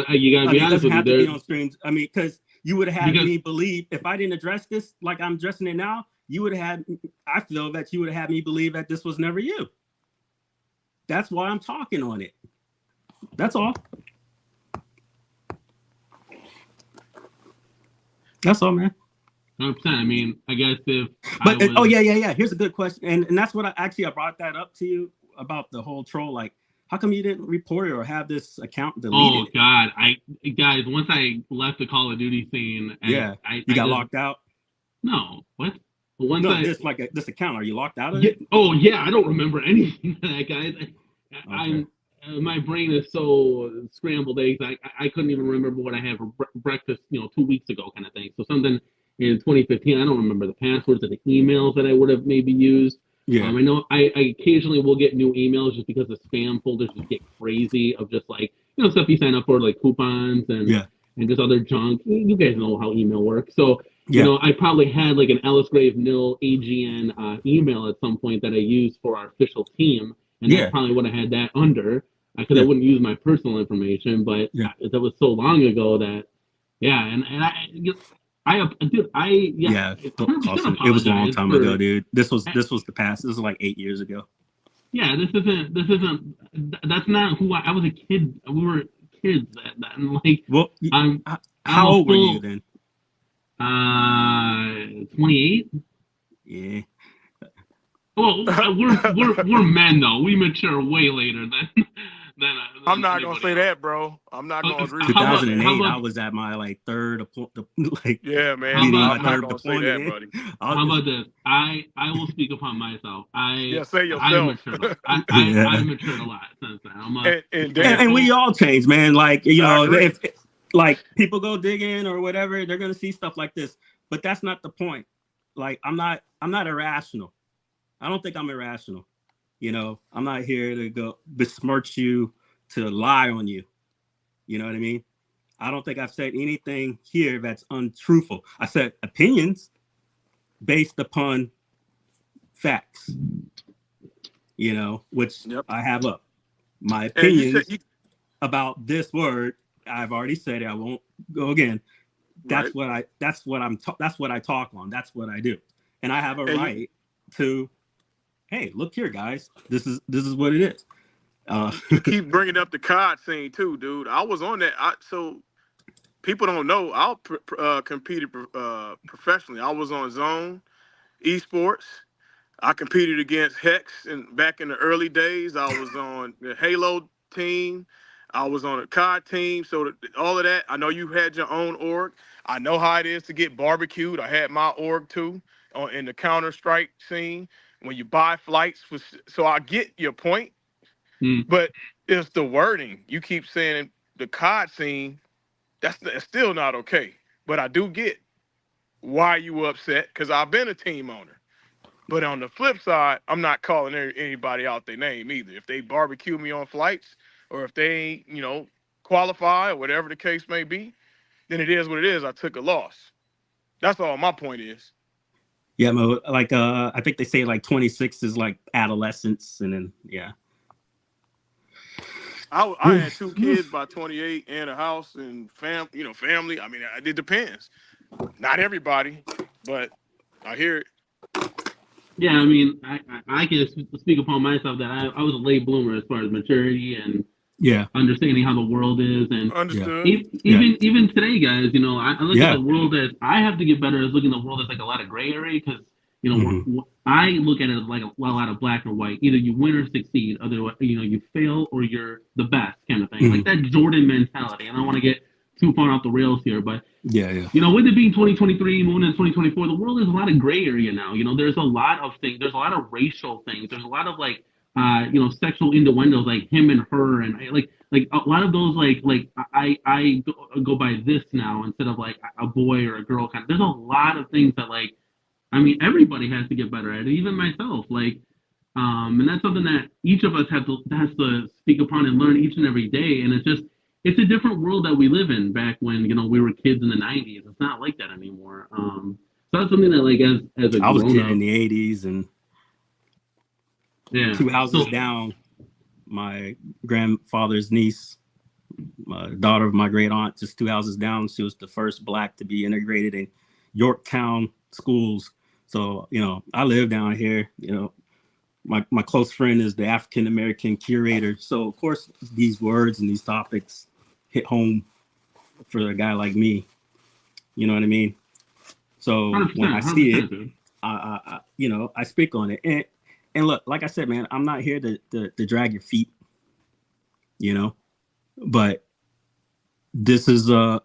you gotta be honest with me. It doesn't have to be on
streams. I mean, because you would have had me believe if I didn't address this like I'm addressing it now, you would have had. I feel that you would have had me believe that this was never you. That's why I'm talking on it. That's all. That's all, man.
100%. I mean, I guess if.
But oh yeah. Here's a good question, and that's what I brought that up to you about the whole troll. Like, how come you didn't report it or have this account deleted?
Oh God, guys, once I left the Call of Duty scene,
you got locked out.
No, what?
This account. Are you locked out of it?
Oh yeah, I don't remember anything of that, guys. Okay. My brain is so scrambled eggs. I couldn't even remember what I had for breakfast, 2 weeks ago, kind of thing. So something in 2015, I don't remember the passwords of the emails that I would have maybe used. Yeah. I know I occasionally will get new emails just because the spam folders just get crazy of just like stuff you sign up for, like coupons and just other junk. You guys know how email works. So I probably had like an Ellis Grave nil AGN email at some point that I used for our official team. And I probably would have had that under because I wouldn't use my personal information, but that was so long ago that it
was a long time ago, dude. This was the past. This was like 8 years ago.
Yeah, that's not who I was a kid. We were kids then. Like,
well, how old were you then?
28.
Yeah.
Well, we're men though. We mature way later than
I'm not gonna say that, bro. I'm not gonna agree.
2008, I was at my like third like.
Yeah, man.
I'm
not gonna say that, buddy.
How about this? I will speak upon myself.
Say yourself.
I matured. I matured a lot since then.
And we all change, man. Like if like people go digging or whatever, they're gonna see stuff like this. But that's not the point. Like I'm not irrational. I don't think I'm irrational. I'm not here to go besmirch you, to lie on you. You know what I mean? I don't think I've said anything here that's untruthful. I said opinions based upon facts, which I have up. My opinions about this word, I've already said it. I won't go again. That's what I talk on. That's what I do. And I have a right to, hey, look here, guys. This is what it is.
You keep bringing up the COD scene too, dude. I was on that. So people don't know. I competed professionally. I was on Zone Esports. I competed against Hex, and back in the early days, I was on the Halo team. I was on a COD team. So all of that. I know you had your own org. I know how it is to get barbecued. I had my org too in the Counter-Strike scene. When you buy flights, so I get your point, but it's the wording. You keep saying the COD scene, that's still not okay. But I do get why you upset because I've been a team owner. But on the flip side, I'm not calling anybody out their name either. If they barbecue me on flights or if they, qualify or whatever the case may be, then it is what it is. I took a loss. That's all my point is.
Yeah, like I think they say like 26 is like adolescence, and then
I had 2 kids by 28 and a house and family. I mean, it depends. Not everybody, but I hear it.
Yeah, I mean, I can speak upon myself that I was a late bloomer as far as maturity and
Yeah.
understanding how the world is, and
Understood.
even today, guys, you know, I look at
Yeah.
the world as I have to get better at looking at the world as like a lot of gray area, because you know
Mhm.
I look at it as like a lot of black or white. Either you win or succeed. Otherwise, you know, you fail or you're the best kind of thing. Like
Mhm.
that Jordan mentality. I don't want to get too far off the rails here, but
Yeah.
you know, with it being 2023, moving into 2024, the world is a lot of gray area now. You know, there's a lot of things. There's a lot of racial things. There's a lot of like, you know, sexual innuendos, like him and her, and like a lot of those, like I go by this now instead of like a boy or a girl kind of. There's a lot of things that like, I mean, everybody has to get better at it, even myself. Like, and that's something that each of us has to speak upon and learn each and every day. And it's a different world that we live in back when, you know, we were kids in the 90s. It's not like that anymore. So that's something that, like, as a
I was a
grown
kid
up,
in the 80s, and
yeah.
2 houses
So
down, my grandfather's niece, daughter of my great aunt, just 2 houses down, she was the first black to be integrated in Yorktown schools. So, you know, I live down here. You know, my close friend is the African American curator. So, of course, these words and these topics hit home for a guy like me. You know what I mean? So
100%,
when I see
100%,
it,
dude.
I you know, I speak on it. And look, like I said, man, I'm not here to drag your feet, you know, but this is off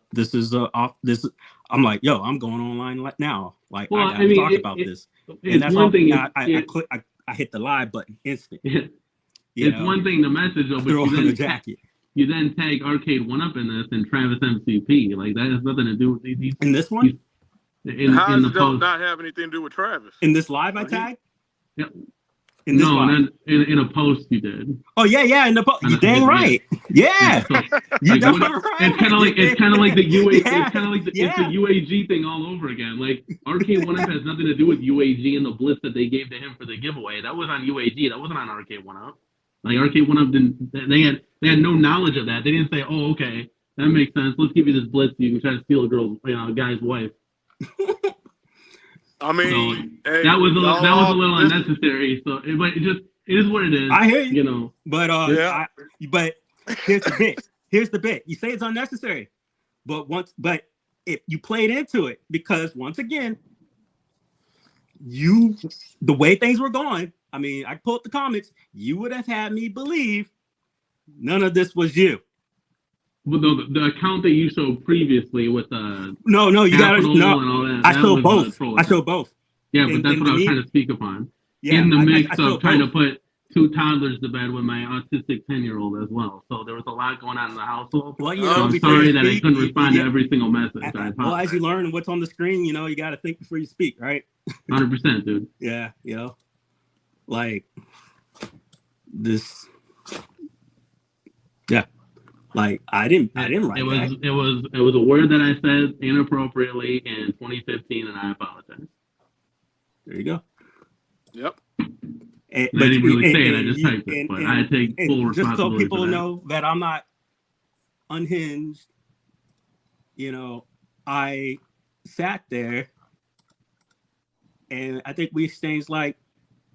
this. I'm like, yo, I'm going online like now. Like,
Well,
I
I
gotta
mean,
talk about this. And
it's
that's
one
all.
thing.
I hit the live button instant. You
It's
know,
one thing to message though, but
throw
you
on a
then
jacket.
you then tag Arcade One Up in this and Travis MCP. Like that has nothing to do with these.
In this one,
How
In
does
the
it don't
post.
not have anything to do with Travis?
in this live, I tagged.
Yeah.
In this
No,
live.
not in a post you did.
Oh yeah, in the you dang right. Yeah,
So,
you
like,
damn right.
it's kind of like the UA.
Yeah.
It's kind of like it's
Yeah.
the UAG thing all over again. Like Arcade One Up has nothing to do with UAG and the blitz that they gave to him for the giveaway. That was on UAG. That wasn't on Arcade One Up. Like Arcade One Up didn't. They had no knowledge of that. They didn't say, "Oh, okay, that makes sense. Let's give you this blitz so you can try to steal a guy's wife."
I mean,
So
hey,
that was a little
listen,
unnecessary. So, but it is what it is.
I hear you.
You know.
But
Yeah.
but here's the bit. Here's the bit. You say it's unnecessary, but if you played into it, because once again, the way things were going, I mean, I pulled the comments, you would have had me believe none of this was you.
Well, the account that you showed previously with the
No, you gotta
and all that.
I
that
showed
was
both. I showed both.
Yeah, but that's what I was trying to speak upon.
Yeah,
in the mix
I
of trying
both.
to put 2 toddlers to bed with my autistic 10-year-old as well. So there was a lot going on in the household.
Well, you
So
know,
I'm
before
sorry
you
that I
speak,
couldn't respond to every single message.
Well, as you learn what's on the screen, you know, you got to think before you speak, right?
100%, dude.
Yeah, you know, like this. Yeah, like I didn't write that.
It was a word that I said inappropriately in 2015, and I apologize.
There you go.
Yep.
I didn't really say it. I just typed it, but I take full responsibility.
Just so people
for that.
know that I'm not unhinged, you know, I sat there and I think we exchanged like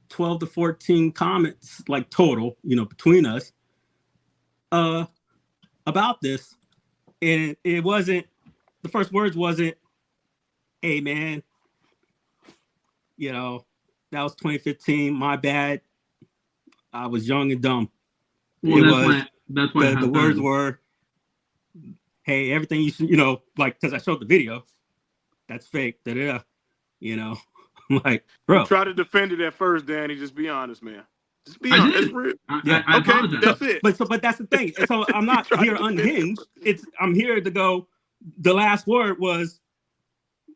12 to 14 comments, like total, you know, between us, about this. And it wasn't, the first words wasn't, hey man, you know, that was 2015, my bad. I was young and dumb.
Well, that's why
the words were, hey, everything you should, you know, like, because I showed the video, that's fake, you know. I'm like, bro.
Try to defend it at first, Danny. Just be honest, man. Just be honest. It's real.
I
okay,
apologize.
that's it.
But that's the thing. So I'm not here unhinged. I'm here to go, the last word was,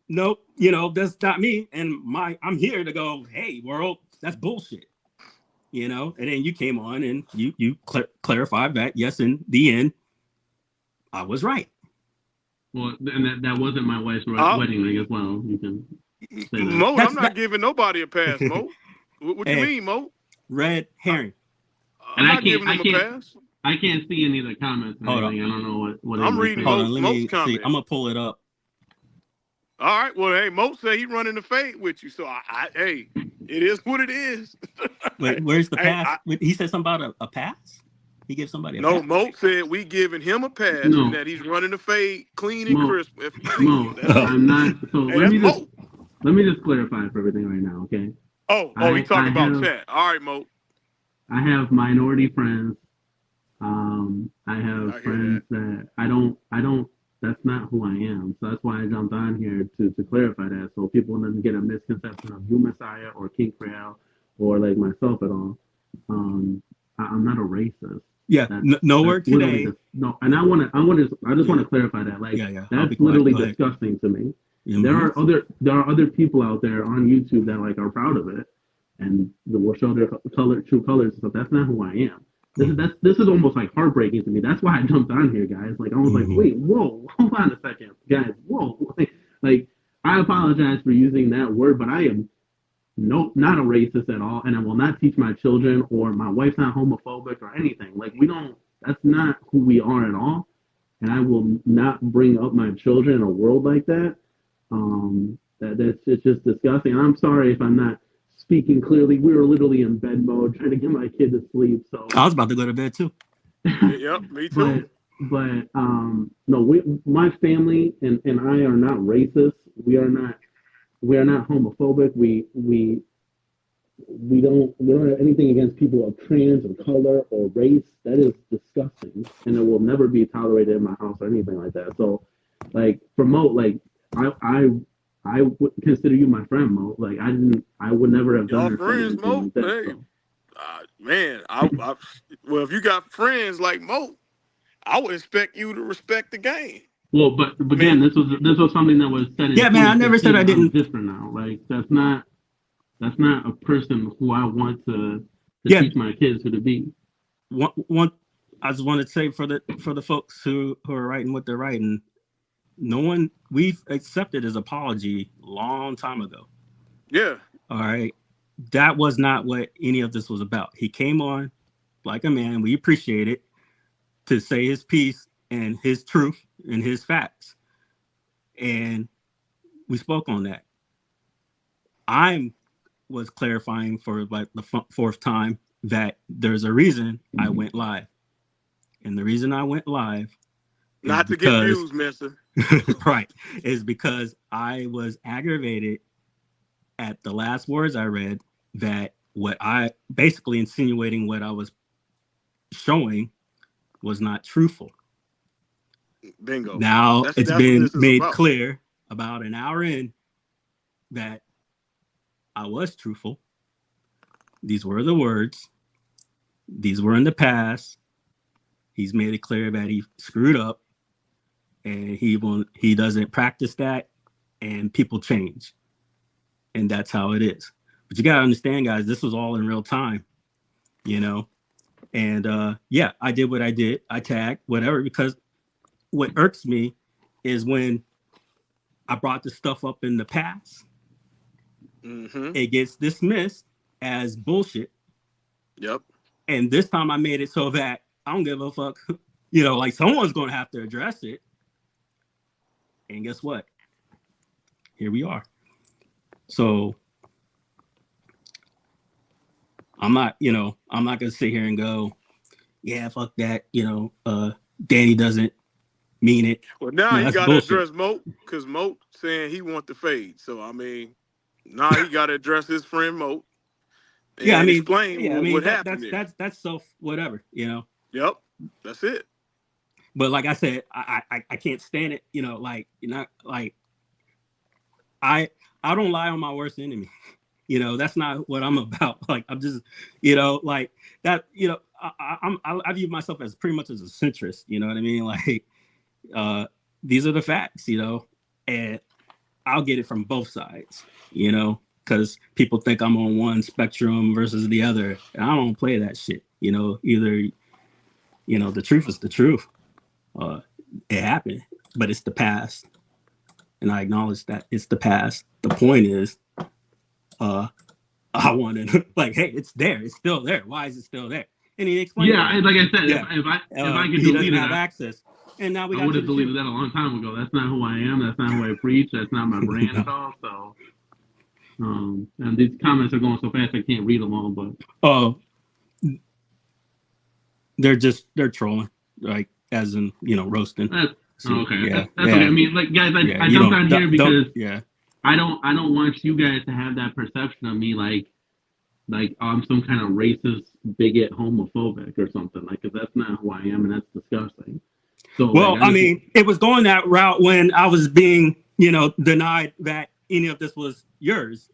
nope, you know, that's not me. And I'm here to go, hey, world, that's bullshit. You know, and then you came on and you clarified that, yes, in the end, I was right.
Well, and that wasn't my wife's wedding ring as well. You can say that.
Mo, I'm not giving nobody a pass, Mo. What you mean, Mo?
Red herring.
I'm not giving them a pass.
I can't see any of the comments or anything. I don't know what
I'm reading
most comments. I'm gonna pull it up.
All right. Well, hey, Mo said he running the fade with you, so hey, it is what it is.
Wait, where's the pass? He said something about a pass. He gives somebody a
No,
pass.
Moat said we giving him a pass and
No,
that he's running the fade clean and
Mo,
crisp if he see him.
Mo,
That's it.
I'm not. So
Hey, that's Moat.
let me just clarify for everything right now, okay?
Oh, he talking about
have
chat. All right, Moat.
I have minority friends. I have
I hear
friends that I don't. That's not who I am. So that's why I jumped on here to clarify that, so people don't get a misconception of you, Messiah, or King Creole, or like myself at all. I'm not a racist.
Yeah, no
That's
word
literally
today.
no. And I just want to clarify that. Like,
Yeah. I'll
that's
be quiet.
literally
Go ahead.
disgusting to me.
Mm-hmm.
There are other people out there on YouTube that like are proud of it and will show their true colors. So that's not who I am. This is almost like heartbreaking to me. That's why I jumped on here, guys. Like, I was like, wait, whoa, hold on a second, guys, whoa. Like, I apologize for using that word, but I am not a racist at all, and I will not teach my children, or my wife's not homophobic or anything. Like, we don't. That's not who we are at all, and I will not bring up my children in a world like that. That's it's just disgusting. I'm sorry if I'm not speaking clearly. We were literally in bed mode trying to get my kid to sleep. So
I was about to go to bed too.
Yep, me too.
but no, my family and I are not racist. We are not homophobic. We don't have anything against people of trans or color or race. That is disgusting, and it will never be tolerated in my house or anything like that. So, like, promote, like, I would consider you my friend, Mo. Like, I would never have done
Y'all
or said
friends,
anything
Mo?
like that.
Hey,
So.
man, well, if you got friends like Mo, I would expect you to respect the game.
Well, but again, this was something that was said in
Yeah, man, I never said I didn't.
I'm different now. Like, that's not a person who I want to teach my kids who to be.
One, I just want to say for the folks who are writing what they're writing, we've accepted his apology a long time ago.
Yeah.
All right. That was not what any of this was about. He came on like a man. We appreciate it, to say his piece and his truth and his facts. And we spoke on that. I was clarifying for like the fourth time that there's a reason I went live. And the reason I went live,
not to get views, mister.
Right, is because I was aggravated at the last words I read, that what I basically insinuating what I was showing was not truthful.
Bingo.
Now it's been made clear about an hour in that I was truthful. These were the words. These were in the past. He's made it clear that he screwed up, and he doesn't practice that, and people change. And that's how it is. But you gotta understand, guys, this was all in real time, And yeah, I did what I did. I tagged, whatever, because what irks me is when I brought this stuff up in the past, it gets dismissed as bullshit.
Yep.
And this time I made it so that I don't give a fuck. Like, someone's going to have to address it. And guess what? Here we are. So I'm not going to sit here and go, yeah, fuck that. Danny doesn't mean it.
Well, now he got to address Moat, because Moat saying he want the fade. So, I mean, now he got to address his friend Moat. And explain what happened.
That's self whatever,
Yep, that's it.
But like I said, I can't stand it. I don't lie on my worst enemy. That's not what I'm about. Like, I'm just, like that. I view myself as pretty much as a centrist. You know what I mean? Like, these are the facts. And I'll get it from both sides. Because people think I'm on one spectrum versus the other, and I don't play that shit. Either, the truth is the truth. It happened, but it's the past, and I acknowledge that it's the past. The point is, I wanted like, hey, it's there, it's still there. Why is it still there? And he explained.
Yeah, like I said, if I could delete
have access, and now
I would have deleted that a long time ago. That's not who I am. That's not who I preach. That's not my brand at all. So. And these comments are going so fast I can't read them all, but
they're trolling, like as in roasting.
That's,
So,
okay.
yeah,
That's
yeah,
okay. I mean, like guys,
yeah.
I jumped on here because
yeah.
I don't want you guys to have that perception of me like I'm some kind of racist, bigot, homophobic or something. Like, cause that's not who I am, and that's disgusting. So,
Well,
like,
I mean, it was going that route when I was being, denied that any of this was yours.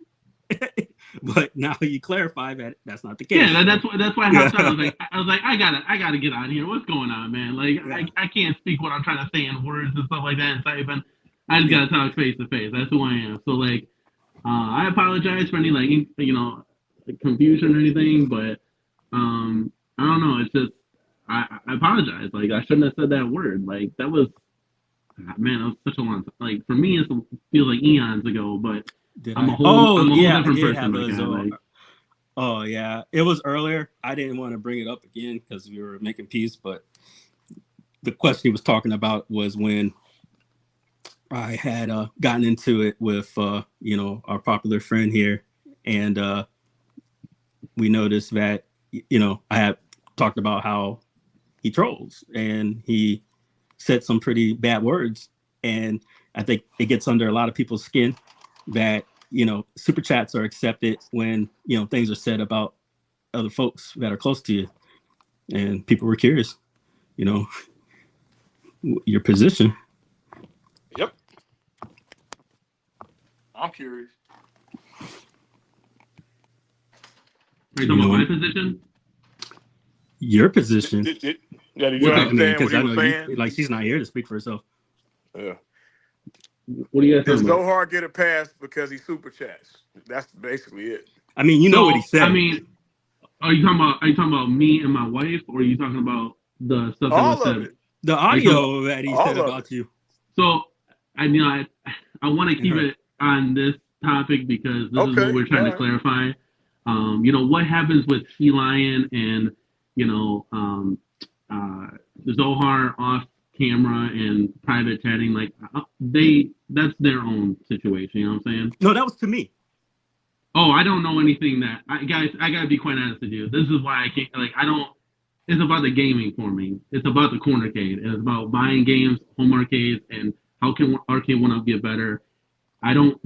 But now you clarify that that's not the case.
Yeah, that's why I hopped on. I was like, I gotta get on here. What's going on, man? Like, yeah. I can't speak what I'm trying to say in words and stuff like that and typing. I just gotta talk face to face. That's who I am. So like, I apologize for any confusion or anything, but I don't know. It's just I apologize. Like, I shouldn't have said that word. Like, that was, man, that was such a long time. Like, for me, it feels like eons ago, but I'm a whole different person.
Oh yeah, it was earlier. I didn't want to bring it up again because we were making peace, but the question he was talking about was when I had gotten into it with our popular friend here, and we noticed that I had talked about how he trolls and he said some pretty bad words, and I think it gets under a lot of people's skin that super chats are accepted when things are said about other folks that are close to you, and people were curious your position.
Yep, I'm curious.
Are you talking about my position?
Your position.
Yeah, did you understand what he was saying?
Like, she's not here to speak for herself.
Yeah.
What do you guys
think? Does Zohar get a pass because he super chats? That's basically it.
I mean, you know what he said.
I mean, are you talking about me and my wife, or are you talking about the stuff that was said?
The audio that he said about you.
So I want to keep it on this topic because this is what we're trying to clarify. What happens with Sea Lion and Zohar off camera and private chatting, like that's their own situation, you know what I'm saying?
No, that was to me.
Oh, I don't know anything guys, I gotta be quite honest with you. This is why I can't, it's about the gaming for me. It's about the cornercade. It's about buying games, home arcades, and how can Arcade 1-Up get better. I don't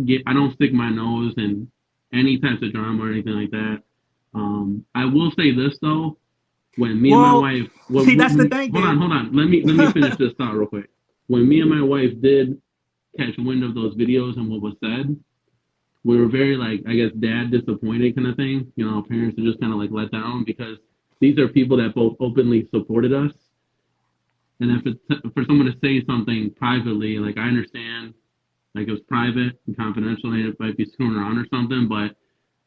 stick my nose in any types of drama or anything like that. I will say this though, when me and my wife,
that's the thing.
Hold on. Let me finish this thought real quick. When me and my wife did catch wind of those videos and what was said, we were very I guess dad disappointed kind of thing. Parents are just kind of let down because these are people that both openly supported us. And if for someone to say something privately, I understand, it was private and confidential, and it might be screwing around or something, but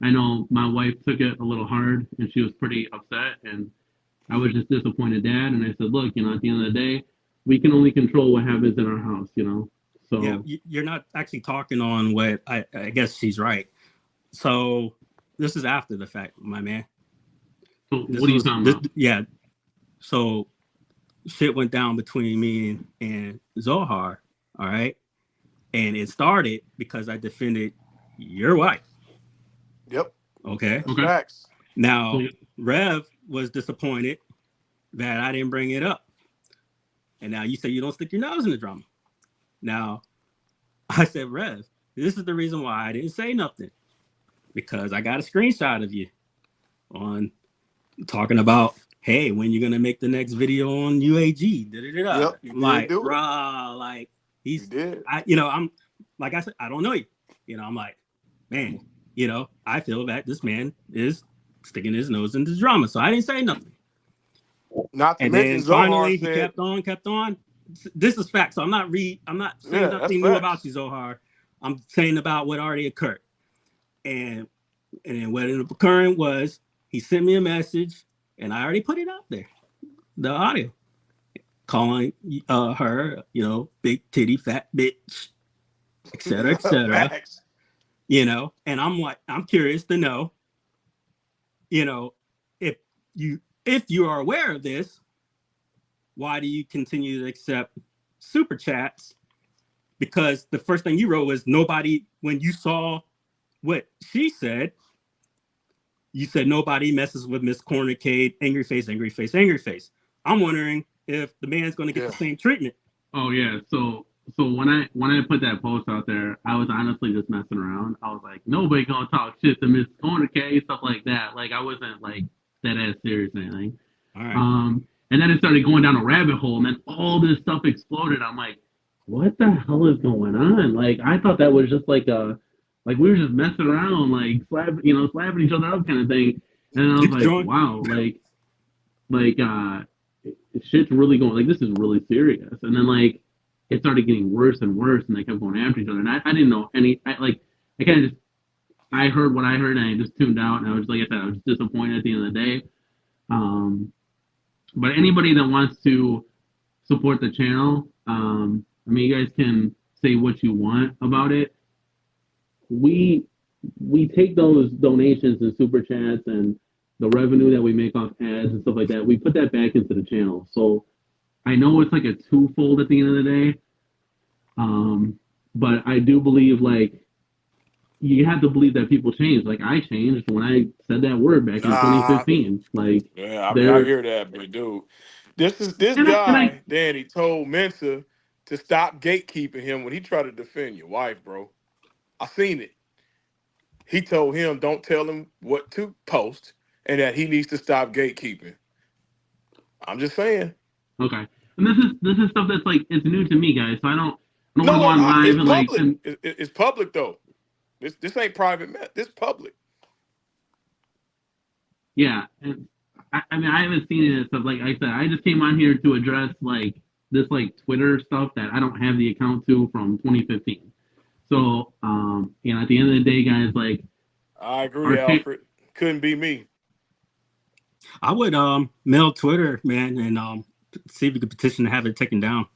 I know my wife took it a little hard and she was pretty upset, and I was just disappointed, Dad. And I said, look, at the end of the day, we can only control what happens in our house, So
yeah, you're not actually talking on what I guess she's right. So this is after the fact, my man.
So what are you talking about?
Yeah. So shit went down between me and Zohar, all right? And it started because I defended your wife.
Yep.
Okay.
Facts.
Now, Rev was disappointed that I didn't bring it up. And now you say you don't stick your nose in the drama. Now, I said, Rev, this is the reason why I didn't say nothing. Because I got a screenshot of you on talking about, hey, when you're going to make the next video on UAG.
Yep,
bruh, he's, I'm, like I said, I don't know you. I'm like, man, I feel that this man is sticking his nose into drama. So I didn't say nothing.
Not to
and
mention
then
Zohar
finally
said,
he kept on. This is fact. So I'm not saying nothing new about you, Zohar. I'm saying about what already occurred. And then what ended up occurring was he sent me a message, and I already put it out there, the audio, calling her, big titty fat bitch, et cetera, and I'm curious to know, if you are aware of this, why do you continue to accept super chats? Because the first thing you wrote was nobody, when you saw what she said, you said nobody messes with Miss Cornercade, angry face, angry face, angry face. I'm wondering if the man's going to get
Yeah.
the same treatment.
Oh yeah. So when I put that post out there, I was honestly just messing around. I was like, nobody gonna talk shit to Miss Corner K, stuff like that. Like I wasn't like that ass serious or anything.
All right.
And then it started going down a rabbit hole, and then all this stuff exploded. I'm like, what the hell is going on? Like I thought that was just like we were just messing around, like slapping each other up kind of thing. And then I was
Did you
like,
join?
wow, like shit's really going, like this is really serious. And then like it started getting worse and worse, and they kept going after each other. And I didn't know any. I kind of just I heard what I heard, and I just tuned out. And I was like I said, I was disappointed at the end of the day. But anybody that wants to support the channel, I mean, you guys can say what you want about it. We take those donations and super chats and the revenue that we make off ads and stuff like that. We put that back into the channel. So I know it's like a twofold at the end of the day. But I do believe like you have to believe that people change. Like I changed when I said that word back in 2015. Like
yeah, I mean, I hear that, but dude, this guy, Danny, told Mensa to stop gatekeeping him when he tried to defend your wife, bro. I seen it. He told him, don't tell him what to post and that he needs to stop gatekeeping. I'm just saying.
Okay. And this is stuff that's like it's new to me, guys. So I don't want to go
No,
on live
it's
and like
public. It's public though. This ain't private. This public.
yeah. And I mean I haven't seen it and stuff. Like I said, I just came on here to address like this like Twitter stuff that I don't have the account to from 2015. So at the end of the day, guys, like
I agree, Alfred. Couldn't be me.
I would mail Twitter, man, and see if you could petition to have it taken down.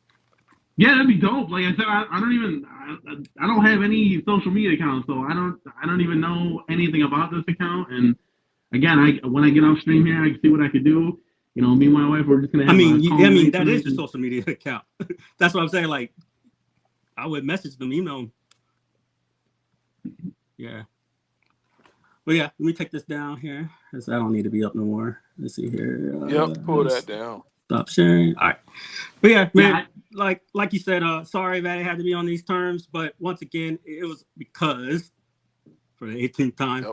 Yeah, that'd be dope. Like I said, I don't have any social media accounts, so I don't even know anything about this account. And again, when I get off stream here, I can see what I could do. You know, me and my wife, we're just gonna have.
That is your social media account. That's what I'm saying. Like, I would message them, email them. Yeah. But yeah, let me take this down here because I don't need to be up no more. Let's see here.
Pull that down.
Stop sharing. All right. But yeah, man, like you said, sorry that it had to be on these terms, but once again, it was because for the 18th time,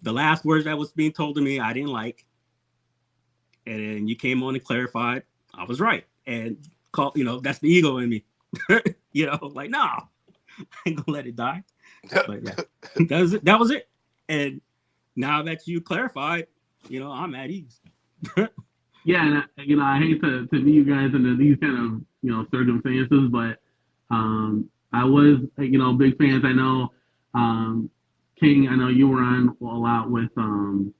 the last words that was being told to me, I didn't like. And then you came on and clarified I was right. And that's the ego in me. Like, no, I ain't gonna let it die. But yeah, that was it. And now that you clarified, I'm at ease.
Yeah, and I hate to leave you guys into these kind of circumstances, but I was big fans. I know King. I know you were on a lot with one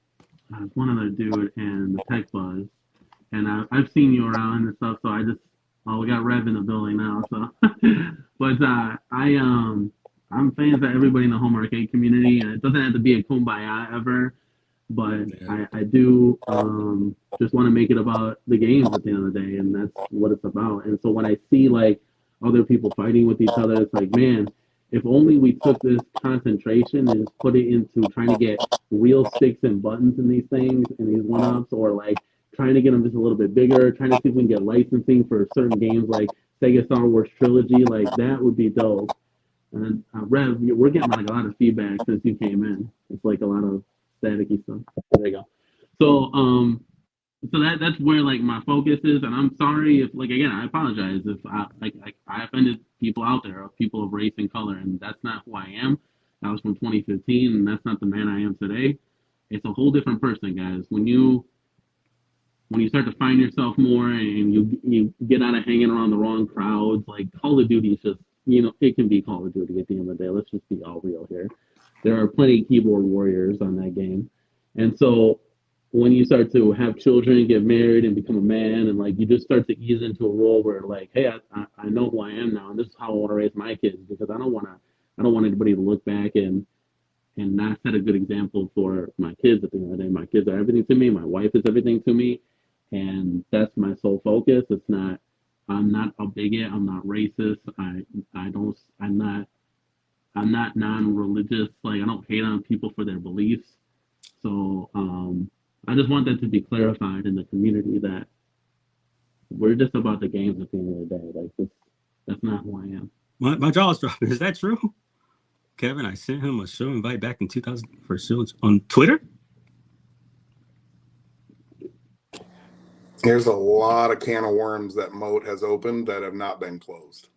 other dude and the Tech Buzz, and I've seen you around and stuff. So we got Rev in the building now. So, but I'm fans of everybody in the home arcade community, and it doesn't have to be a kumbaya ever. But I do just want to make it about the games at the end of the day, and that's what it's about. And so when I see like other people fighting with each other, it's like, man, if only we took this concentration and just put it into trying to get real sticks and buttons in these things and these one-ups, or like trying to get them just a little bit bigger, trying to see if we can get licensing for certain games like Sega Star Wars Trilogy, like that would be dope. And Rev, we're getting like a lot of feedback since you came in. It's like a lot of staticky stuff. There you go. So that's where like my focus is, and I'm sorry if like again I apologize if I offended people out there, people of race and color, and that's not who I am. That was from 2015, and that's not the man I am today. It's a whole different person, guys. When you start to find yourself more and you get out of hanging around the wrong crowds, like Call of Duty is just it can be Call of Duty at the end of the day. Let's just be all real here. There are plenty of keyboard warriors on that game. And so when you start to have children, get married, and become a man, and like you just start to ease into a role where like, hey, I know who I am now, and this is how I want to raise my kids, because I don't want anybody to look back and not set a good example for my kids at the end of the day. My kids are everything to me. My wife is everything to me, and that's my sole focus. I'm not a bigot. I'm not racist. I'm not non-religious. Like I don't hate on people for their beliefs. So I just want that to be clarified in the community that we're just about the games at the end of the day. Like that's not who I am.
My jaw's dropping. Is that true? Kevin, I sent him a show invite back in 2000 for shows on Twitter.
There's a lot of can of worms that Moat has opened that have not been closed.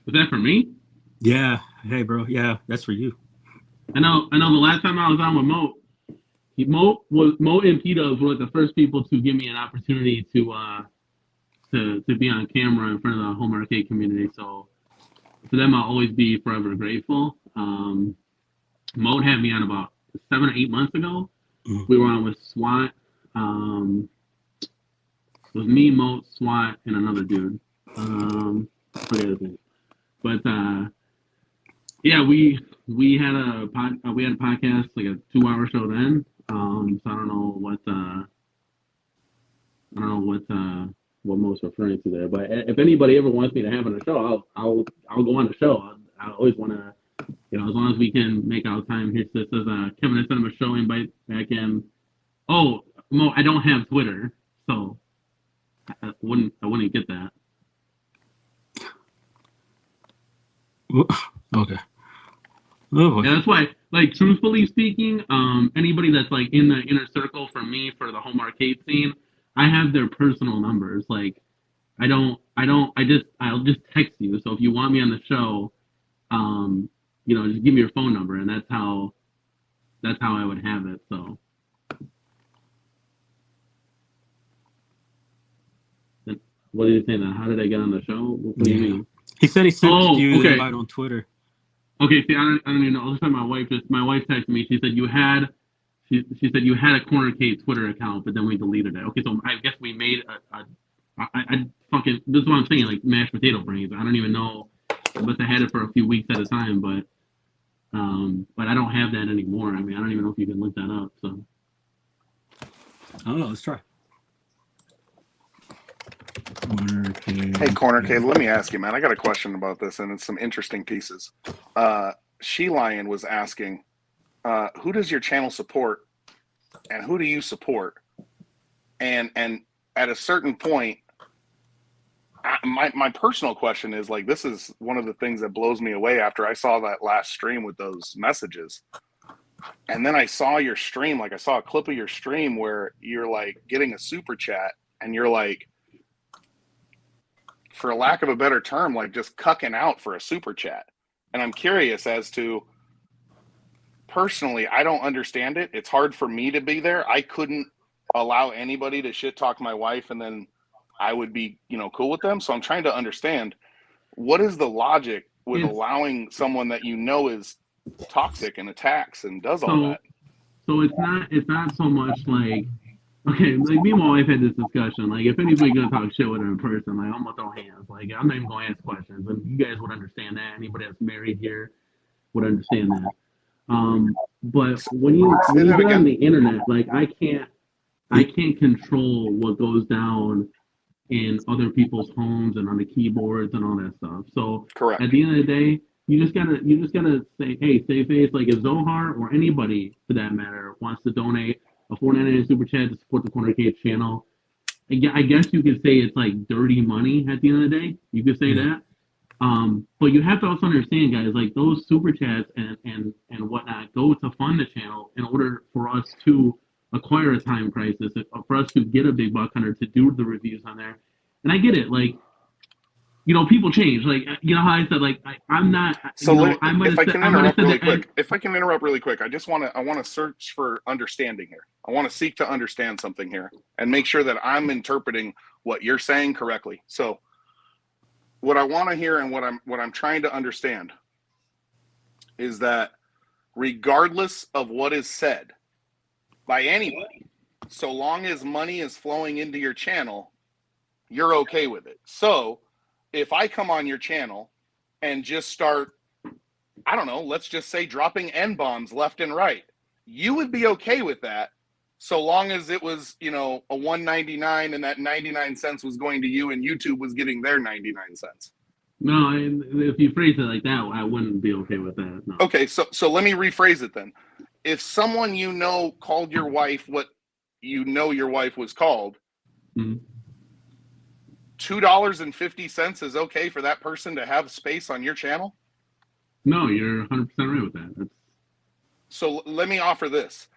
Was that for me?
Yeah. Hey, bro. Yeah, that's for you.
I know. The last time I was on with Moat and P-Dubs were like the first people to give me an opportunity to be on camera in front of the home arcade community. So for them, I'll always be forever grateful. Moat had me on about 7 or 8 months ago.
Mm-hmm.
We were on with SWAT. It was me, Moat, SWAT, and another dude. Forget his name. But yeah, we had a podcast, like a 2-hour show then. So I don't know what Mo's referring to there. But if anybody ever wants me to have on a show, I'll go on the show. I always want to, as long as we can make out time. Here it says Kevin, I sent him a show invite back in. Oh, Mo, I don't have Twitter, so I wouldn't get that.
Okay. Oh,
yeah, that's why, like, truthfully speaking, anybody that's like in the inner circle for me for the home arcade scene, I have their personal numbers. Like, I'll just text you. So if you want me on the show, just give me your phone number, and that's how I would have it. So. What are you saying? How did I get on the show? What do you mean?
He said he sent you the invite on Twitter.
Okay, see, I don't even know. This time my wife texted me. She said you had a Cornercade Twitter account, but then we deleted it. Okay, so I guess we made this is what I'm saying, like mashed potato brains. I don't even know. I must have had it for a few weeks at a time, but I don't have that anymore. I mean, I don't even know if you can look that up. So
I don't know. Let's try.
Hey, Cornercade, let me ask you, man. I got a question about this, and it's some interesting pieces. She Lion was asking, who does your channel support, and who do you support? And at a certain point, my personal question is, like, this is one of the things that blows me away after I saw that last stream with those messages. And then I saw your stream, like I saw a clip of your stream where you're like getting a super chat, and you're like, for lack of a better term, like just cucking out for a super chat. And I'm curious as to, personally, I don't understand it. It's hard for me to be there. I couldn't allow anybody to shit talk my wife and then I would be, cool with them. So I'm trying to understand, what is the logic with allowing someone that is toxic and attacks and does all that?
So it's not so much like, okay, like me and my wife had this discussion. Like, if anybody's gonna talk shit with her in person, like I'm gonna throw hands. Like, I'm not even gonna ask questions, and you guys would understand that. Anybody that's married here would understand that. But when you get on the internet, like I can't control what goes down in other people's homes and on the keyboards and all that stuff. So
correct.
At the end of the day, you just gotta say, hey, save face. Like if Zohar or anybody for that matter wants to donate a $4.99 super chat to support the Cornercade channel, I guess you could say it's like dirty money at the end of the day. You could say that. But you have to also understand, guys, like those super chats and whatnot go to fund the channel in order for us to acquire a Time Crisis, for us to get a Big Buck Hunter to do the reviews on there. And I get it, like, people change. Like, how I said, like, I'm not.
So if I can interrupt really quick, I want to search for understanding here. I want to seek to understand something here and make sure that I'm interpreting what you're saying correctly. So what I want to hear and what I'm trying to understand is that regardless of what is said by anybody, so long as money is flowing into your channel, you're okay with it. So if I come on your channel and just start, I don't know, let's just say dropping N-bombs left and right, you would be okay with that so long as it was, a $1.99 and that 99 cents was going to you and YouTube was getting their 99 cents.
No, if you phrase it like that, I wouldn't be okay with that. No.
Okay, so let me rephrase it then. If someone called your wife what your wife was called,
mm-hmm.
$2.50 is okay for that person to have space on your channel?
No, you're 100% right with that.
So let me offer this.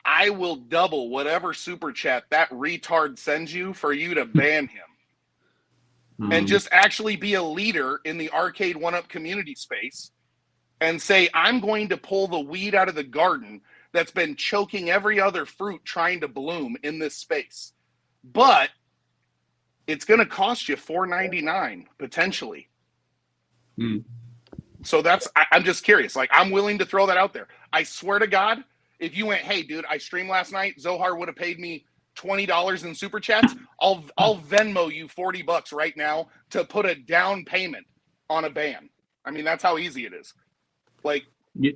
I will double whatever super chat that retard sends you for you to ban him. And just actually be a leader in the Arcade 1-Up community space and say, I'm going to pull the weed out of the garden that's been choking every other fruit trying to bloom in this space. But it's going to cost you $4.99 potentially. So I'm just curious. Like, I'm willing to throw that out there. I swear to God, if you went, hey, dude, I streamed last night, Zohar would have paid me $20 in super chats, I'll Venmo you $40 right now to put a down payment on a ban. I mean, that's how easy it is. Like,
yeah.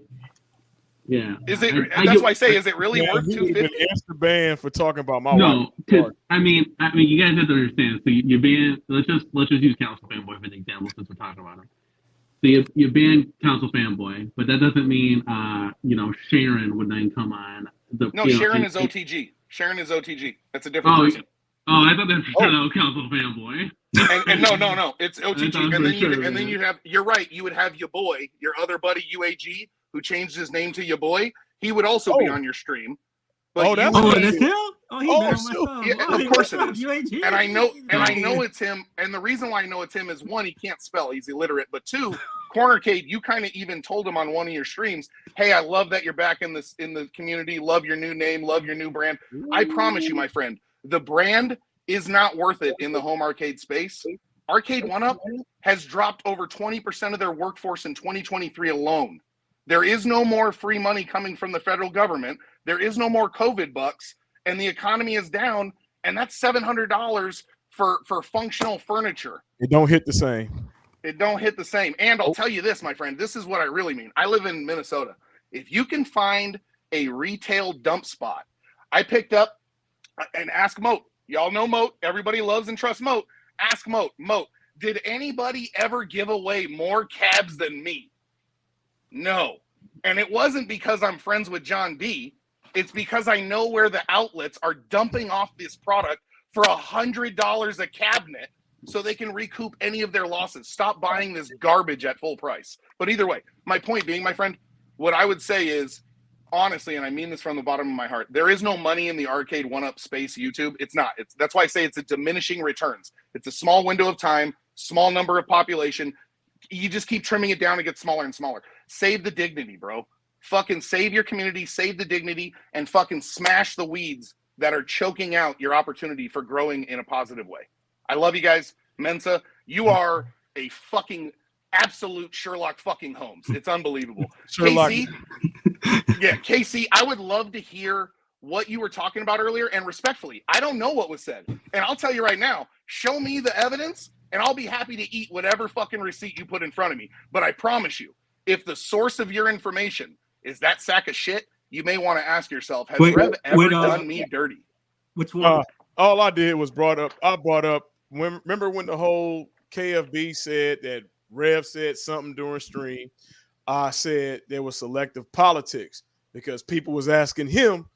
Is it? That's why I say, is it really worth $250?
Extra ban for talking about my wife.
No, because I mean, you guys have to understand. So you ban. Let's just use Council Fanboy for an example, since we're talking about him. So you ban Council Fanboy, but that doesn't mean Sharon would then come on.
Sharon is OTG. Sharon is OTG. That's a different person.
Oh, I thought that was Council Fanboy.
And no, it's OTG. And then you have. You're right. You would have your boy, your other buddy UAG, who changed his name to your boy. He would also be on your stream. But
that's him.
Of course it is. UAG. And I know it's him. And the reason why I know it's him is, one, he can't spell, he's illiterate. But two, Cornercade, you kind of even told him on one of your streams, hey, I love that you're back in the community. Love your new name. Love your new brand. I promise you, my friend, the brand is not worth it in the home arcade space. Arcade 1-Up has dropped over 20% of their workforce in 2023 alone. There is no more free money coming from the federal government. There is no more COVID bucks, and the economy is down, and that's $700 for functional furniture.
It don't hit the same.
It don't hit the same. And I'll tell you this, my friend, this is what I really mean. I live in Minnesota. If you can find a retail dump spot, I picked up and ask Moat. Y'all know Moat. Everybody loves and trusts Moat. Ask Moat. Moat, did anybody ever give away more cabs than me? No. And it wasn't because I'm friends with John D. It's because I know where the outlets are dumping off this product for $100 a cabinet so they can recoup any of their losses. Stop buying this garbage at full price. But either way, my point being, my friend, what I would say is, honestly, and I mean this from the bottom of my heart, there is no money in the Arcade 1-Up space YouTube. It's not. That's why I say it's a diminishing returns. It's a small window of time, small number of population. You just keep trimming it down and get smaller and smaller. Save the dignity, bro. Fucking save your community, save the dignity, and fucking smash the weeds that are choking out your opportunity for growing in a positive way. I love you guys. Mensa, you are a fucking absolute Sherlock fucking Holmes. It's unbelievable.
Sherlock.
KC, I would love to hear what you were talking about earlier, and respectfully, I don't know what was said. And I'll tell you right now, show me the evidence, and I'll be happy to eat whatever fucking receipt you put in front of me. But I promise you, if the source of your information is that sack of shit, you may want to ask yourself, has Rev ever done me dirty?
Which one?
All I did was brought up, remember when the whole KFB said that Rev said something during stream? I said there was selective politics because people was asking him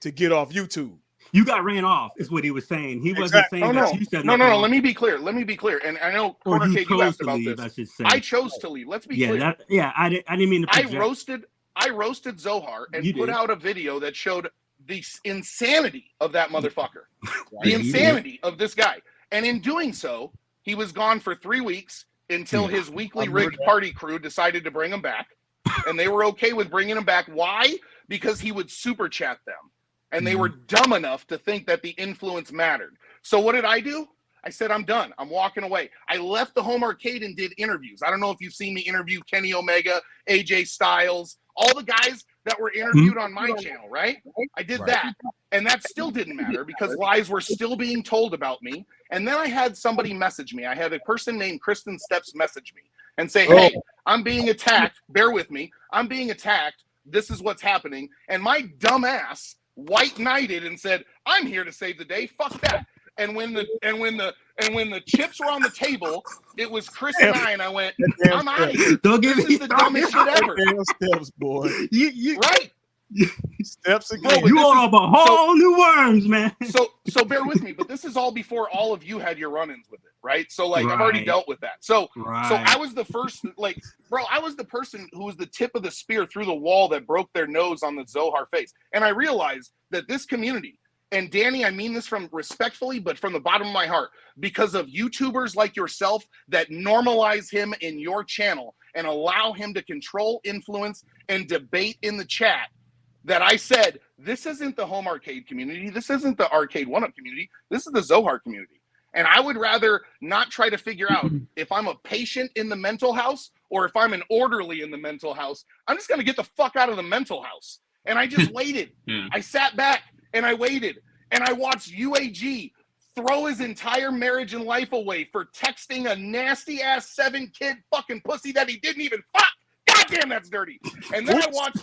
to get off YouTube.
You got ran off, is what he was saying. He wasn't saying that you said
no. Let me be clear. And I know Cornercade, you asked about this. I chose to leave. Let's be clear.
I didn't mean to project.
I roasted Zohar and put out a video that showed the insanity of that motherfucker. The insanity of this guy. And in doing so, he was gone for 3 weeks until his weekly rigged party crew decided to bring him back. And they were okay with bringing him back. Why? Because he would super chat them. And they were dumb enough to think that the influence mattered. So what did I do? I said, I'm done. I'm walking away. I left the home arcade and did interviews. I don't know if you've seen me interview Kenny Omega, AJ Styles, all the guys that were interviewed on my channel, right? I did that. And that still didn't matter because lies were still being told about me. And then I had somebody message me. I had a person named Kristen Steps message me and say, hey, I'm being attacked. Bear with me. I'm being attacked. This is what's happening. And my dumb ass white knighted and said, I'm here to save the day. Fuck that. And when the chips were on the table, it was Chris and I went, I'm out of here.
Don't give
me the dumbest shit ever.
Steps, boy.
Right.
Steps again.
Bro,
You own up a whole new worms, man.
So bear with me, but this is all before all of you had your run-ins with it, right? So like I've already dealt with that. So I was the first, like, bro, I was the person who was the tip of the spear through the wall that broke their nose on the Zohar face. And I realized that this community, and Danny, I mean this from respectfully, but from the bottom of my heart, because of YouTubers like yourself that normalize him in your channel and allow him to control, influence, and debate in the chat, that I said, this isn't the home arcade community. This isn't the arcade one-up community. This is the Zohar community. And I would rather not try to figure out if I'm a patient in the mental house or if I'm an orderly in the mental house. I'm just going to get the fuck out of the mental house. And I just waited. I sat back and I waited. And I watched UAG throw his entire marriage and life away for texting a nasty-ass 7-kid fucking pussy that he didn't even fuck. God damn, that's dirty. And then I watched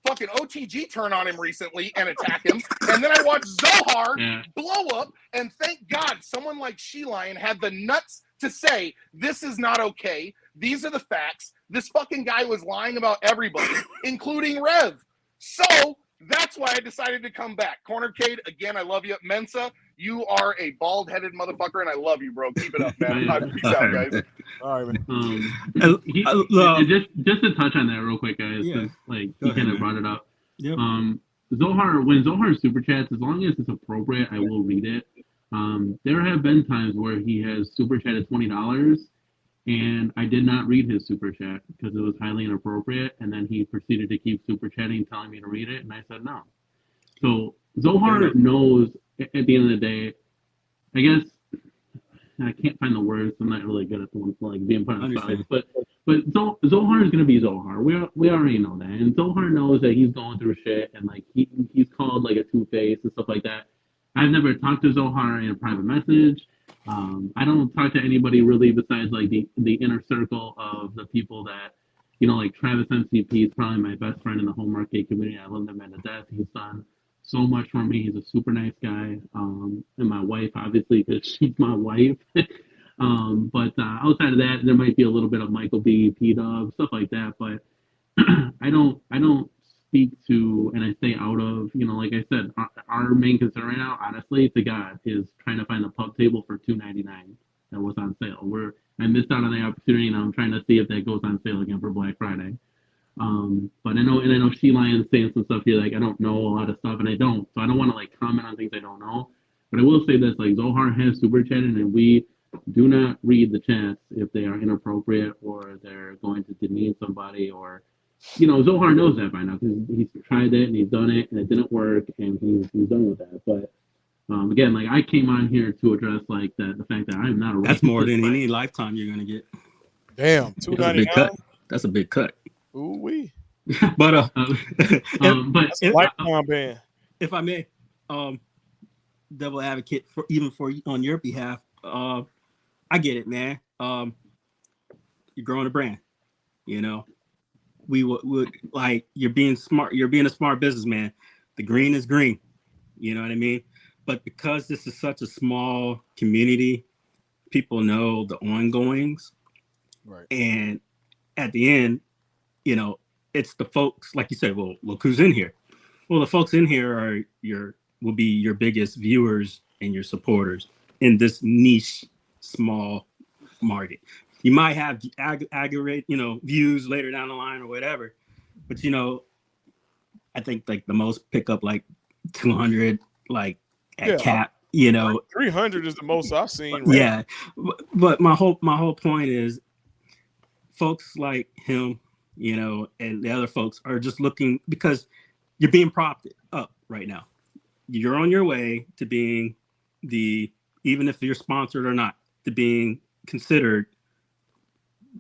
fucking OTG turn on him recently and attack him. And then I watched Zohar blow up. And thank God someone like She-Lion had the nuts to say, this is not okay. These are the facts. This fucking guy was lying about everybody, including Rev. So that's why I decided to come back. Cornercade, again, I love you. Mensa, you are a bald-headed motherfucker, and I love you, bro. Keep it up, man. Peace out, guys.
All right, man.
Just to touch on that real quick, guys.
Yeah.
Like he kind of brought it up.
Yep.
When Zohar super chats, as long as it's appropriate, I will read it. There have been times where he has super chatted $20, and I did not read his super chat because it was highly inappropriate, and then he proceeded to keep super chatting, telling me to read it, and I said no. So Zohar knows at the end of the day. I guess I can't find the words. I'm not really good at the one like being put on the spot. But Zohar is gonna be Zohar. We already know that, and Zohar knows that he's going through shit, and like he's called like a two-face and stuff like that. I've never talked to Zohar in a private message. I don't talk to anybody really besides like the inner circle of the people that, you know, like Travis MCP is probably my best friend in the home arcade community. I love him to death. He's done so much for me. He's a super nice guy. And my wife, obviously, because she's my wife. But outside of that, there might be a little bit of Michael B, P-Dub, stuff like that. But I don't speak to, and I stay out of, you know, like I said, our main concern right now, honestly, to God, is trying to find a pub table for $2.99 that was on sale. I missed out on the opportunity, and I'm trying to see if that goes on sale again for Black Friday. But I know She-Lion's saying some stuff here, like I don't know a lot of stuff, and I don't, so I don't want to like comment on things I don't know. But I will say this, like Zohar has super chatted, and we do not read the chats if they are inappropriate or they're going to demean somebody, or, you know, Zohar knows that by now because he's tried it and he's done it and it didn't work, and he's done with that. But again, like I came on here to address like the fact that I'm not a racist.
That's more than any lifetime you're gonna get.
Damn, $2.99.
That's a big cut.
Ooh wee.
But
lifetime ban.
If I may, devil advocate for on your behalf, I get it, man. You're growing a brand, you know. We would like you're being smart. You're being a smart businessman. The green is green, you know what I mean. But because this is such a small community, people know the ongoings,
right? And
at the end, you know, it's the folks, like you said, well, look who's in here. Well, the folks in here will be your biggest viewers and your supporters in this niche, small market. You might have aggregate, you know, views later down the line or whatever, but you know, I think like the most pick up like 200, like at cap, you know,
300 is the most I've seen.
Right? Yeah, but my whole point is, folks like him, you know, and the other folks are just looking because you're being propped up right now. You're on your way to being even if you're sponsored or not, to being considered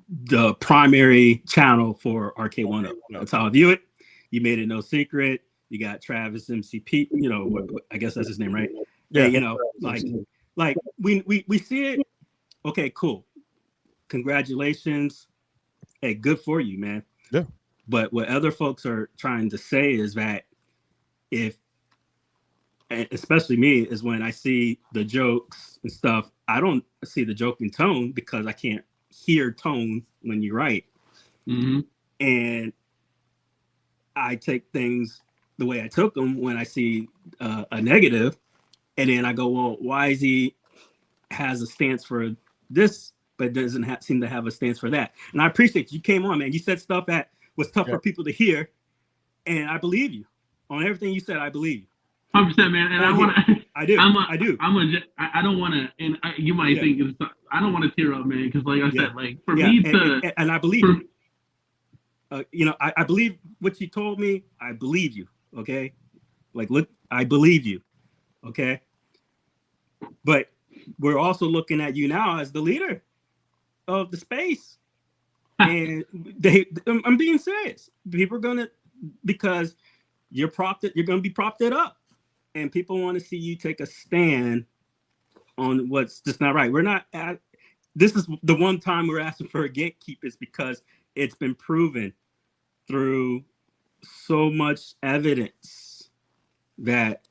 the primary channel for Arcade One Up. That's how I view it. You made it no secret. You got Travis MCP, you know, I guess that's his name, right? Yeah, you know, like we see it. Okay, cool. Congratulations. Hey, good for you, man.
Yeah.
But what other folks are trying to say is that especially me, is when I see the jokes and stuff, I don't see the joking tone because I can't hear tone when you write.
Mm-hmm.
And I take things the way I took them when I see a negative, and then I go, well, why is he has a stance for this, but doesn't seem to have a stance for that? And I appreciate you came on, man. You said stuff that was tough for people to hear, and I believe you on everything you said. I believe you.
100%, man. And I want to.
I do. I do.
I don't want to. And you might think it's. I don't want to tear up, man, because like I said, like for me to.
And I believe. You know, I believe what you told me. I believe you. Okay. Like, look, I believe you. Okay. But we're also looking at you now as the leader of the space, and I'm being serious. People are gonna, because you're going to be propped up, and people want to see you take a stand on what's just not right. We're not at. This is the one time we're asking for a gatekeeper, is because it's been proven through so much evidence that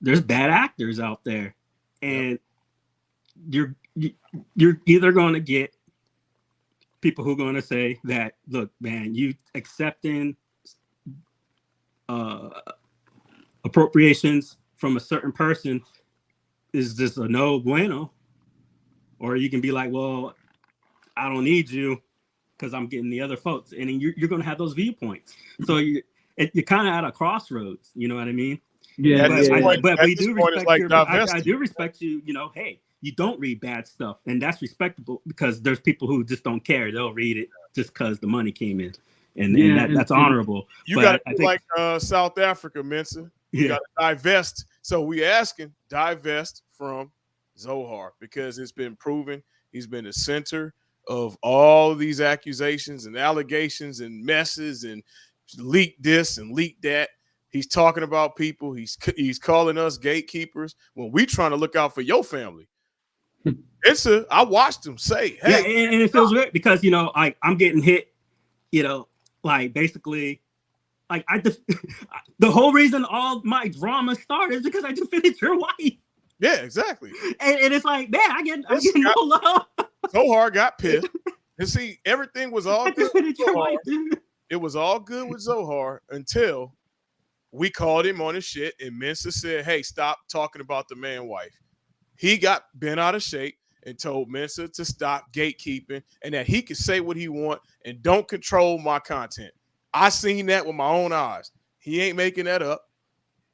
there's bad actors out there, and you're either going to get people who are going to say that, look, man, you accepting appropriations from a certain person is just a no bueno, or you can be like, well, I don't need you because I'm getting the other folks, and then you're going to have those viewpoints. So you're kind of at a crossroads. You know what I mean?
Yeah.
But we do respect I do respect you. You know, hey, you don't read bad stuff, and that's respectable, because there's people who just don't care. They'll read it just because the money came in, and that's honorable.
You got to like South Africa, Mensa. You got to divest. So we asking divest from Zohar, because it's been proven he's been the center of all of these accusations and allegations and messes, and leak this and leak that. He's talking about people. He's calling us gatekeepers when we trying to look out for your family. I watched him say, hey.
Yeah, and it feels weird because, you know, I'm getting hit, you know, like basically, like the whole reason all my drama started is because I defended your wife.
Yeah, exactly.
And it's like, man, I get no love.
Zohar got pissed. And see, everything was all good with Zohar. It was all good with Zohar until we called him on his shit, and Mensa said, hey, stop talking about the man wife. He got bent out of shape and told Mensa to stop gatekeeping, and that he could say what he want and don't control my content. I seen that with my own eyes. He ain't making that up.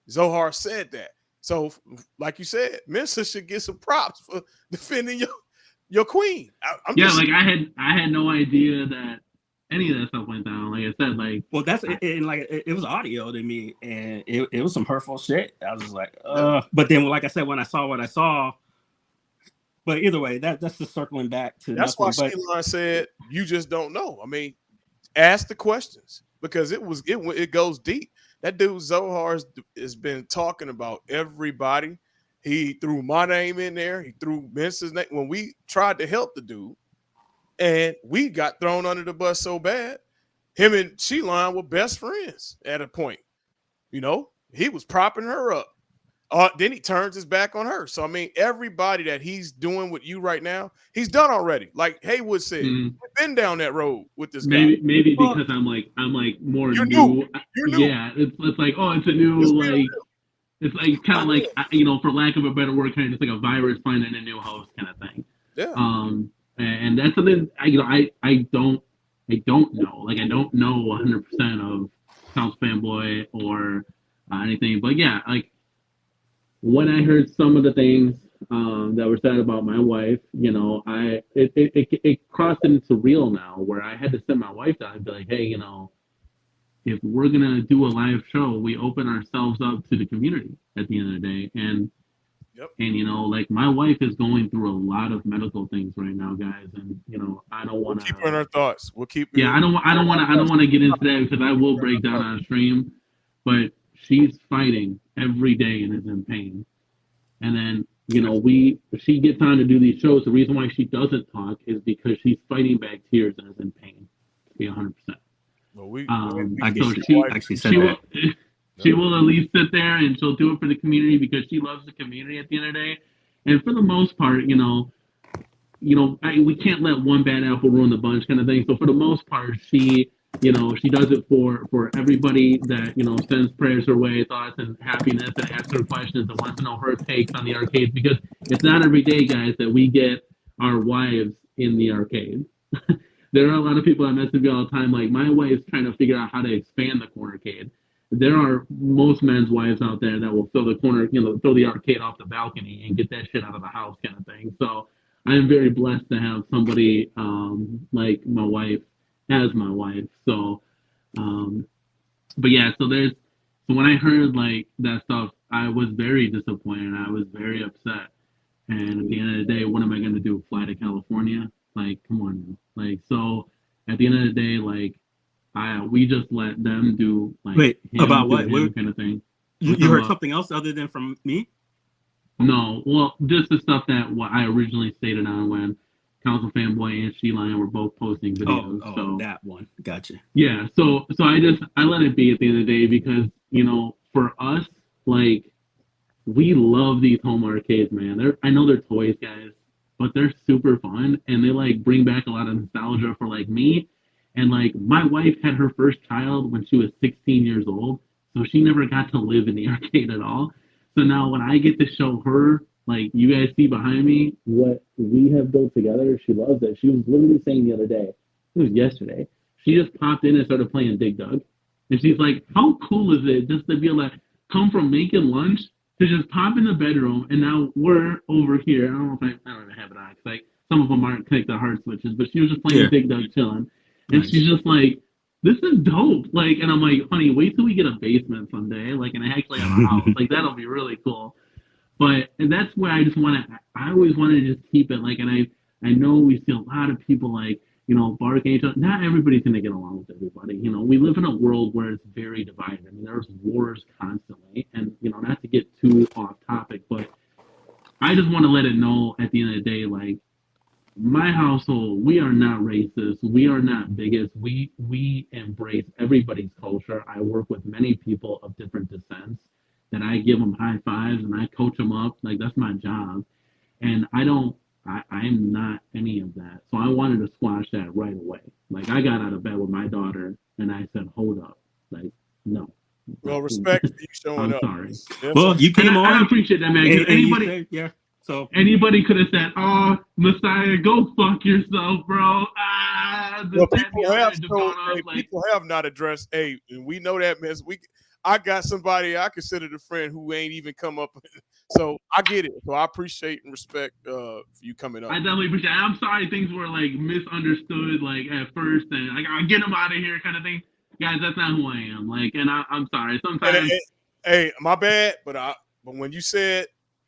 Zohar said that. So, like you said, Mensa should get some props for defending your queen.
I had no idea that any of that stuff went down. Like I said, like,
well, that's it was audio to me, and it was some hurtful shit. I was just like, but then, like I said, when I saw what I saw, but either way, that's just circling back to
that's
nothing.
Why Sheilon said you just don't know. I mean, ask the questions, because it goes deep. That dude Zohar has been talking about everybody. He threw my name in there. He threw Mensa's name when we tried to help the dude, and we got thrown under the bus so bad. Him and Sheilon were best friends at a point. You know, he was propping her up. Then he turns his back on her. So, I mean, everybody that he's doing with you right now, he's done already. Like Haywood said, we've been down that road with this guy.
Maybe because I'm like more new. Yeah, it's like, oh, it's a new, it's like kind of like, you know, for lack of a better word, kind of just like a virus finding a new host kind of thing.
Yeah.
And that's something I don't know. Like, I don't know 100% of South Fanboy or anything. But yeah, like, when I heard some of the things that were said about my wife, you know, it crossed into real now, where I had to sit my wife down and be like, hey, you know, if we're gonna do a live show, we open ourselves up to the community at the end of the day. And you know, like, my wife is going through a lot of medical things right now, guys, and you know, I don't want to
keep her in our thoughts. We'll keep.
Yeah, I don't want to get into that, because I will break down on stream, but she's fighting every day and is in pain. And then, you know, she gets on to do these shows. The reason why she doesn't talk is because she's fighting back tears and is in pain, to be 100%.
Well,
I guess she actually said that.
She will at least sit there and she'll do it for the community, because she loves the community at the end of the day. And for the most part, you know, we can't let one bad apple ruin the bunch kind of thing. So for the most part, she You know, she does it for everybody that, you know, sends prayers her way, thoughts and happiness, and asks her questions and wants to know her takes on the arcades, because it's not every day, guys, that we get our wives in the arcade. There are a lot of people that message me all the time, like, my wife's trying to figure out how to expand the cornercade. There are most men's wives out there that will throw the corner, you know, throw the arcade off the balcony and get that shit out of the house, kind of thing. So I am very blessed to have somebody like my wife as my wife. So, but yeah, so when I heard like that stuff, I was very disappointed. I was very upset. And at the end of the day, what am I going to do? Fly to California? Like, come on, man. Like, so at the end of the day, like, we just let them do like
Wait, about what?
Kind of thing.
You heard something else other than from me?
No, well, just the stuff that what I originally stated on when Council Fanboy and She-Lion were both posting videos.
Oh,
so
that one. Gotcha.
yeah, so I let it be at the end of the day, because, you know, for us, like, we love these home arcades, man. I know they're toys, guys, but they're super fun, and they like bring back a lot of nostalgia for like me. And like, my wife had her first child when she was 16 years old, so she never got to live in the arcade at all. So now when I get to show her, like, you guys see behind me, what we have built together, she loves it. She was literally saying the other day, it was yesterday, she just popped in and started playing Dig Dug. And she's like, how cool is it just to be able to come from making lunch to just pop in the bedroom, and now we're over here. I don't know if I don't even have it on, because like, some of them aren't connected to hard switches, but she was just playing Dig Dug, chilling. And
Nice.
She's just like, this is dope. Like, and I'm like, honey, wait till we get a basement someday. Like, and I actually have a house. Like, that'll be really cool. But that's where I just want to, I always want to just keep it. Like, and I know we see a lot of people like, you know, barking at each other. Not everybody's going to get along with everybody. You know, we live in a world where it's very divided. I mean, there's wars constantly. And, you know, not to get too off topic, but I just want to let it know at the end of the day, like, my household, we are not racist. We are not bigots. We embrace everybody's culture. I work with many people of different descents that I give them high fives and I coach them up. Like, that's my job. And I'm not any of that. So I wanted to squash that right away. Like, I got out of bed with my daughter and I said, hold up. Like, no.
Well, respect for you showing
I'm
up.
sorry.
Well, you came on.
I appreciate that, man.
And
Anybody,
said, yeah. So
anybody could have said, "Oh, Messiah, go fuck yourself, bro."
Well, people have not addressed. Hey, and we know that, man. I got somebody I considered a friend who ain't even come up. So I get it. So I appreciate and respect for you coming up.
I definitely appreciate it. I'm sorry things were like misunderstood, like at first, and like, I'll get them out of here, kind of thing. Guys, that's not who I am. Like, and I'm sorry. Sometimes,
hey, my bad, but when you said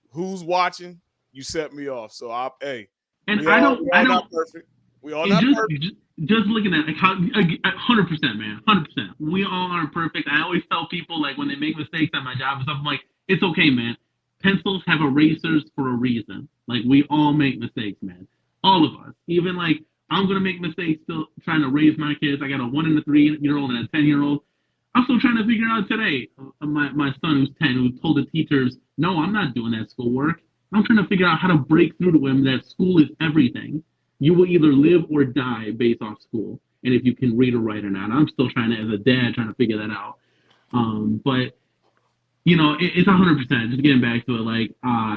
who's watching, you set me off. So
and I don't.
Not perfect. We all not perfect.
Just looking at like how 100%, man, 100%. We all aren't perfect. I always tell people, like, when they make mistakes at my job and stuff, I'm like, it's okay, man. Pencils have erasers for a reason. Like, we all make mistakes, man. All of us. Even like, I'm gonna make mistakes still trying to raise my kids. I got a 1 and a 3-year-old and a 10-year-old. I'm still trying to figure out today. My son, who's 10, who told the teachers, "No, I'm not doing that schoolwork." I'm trying to figure out how to break through to him that school is everything. You will either live or die based off school, and if you can read or write or not. I'm still trying to, as a dad, trying to figure that out. But you know, it's 100%. Just getting back to it, like,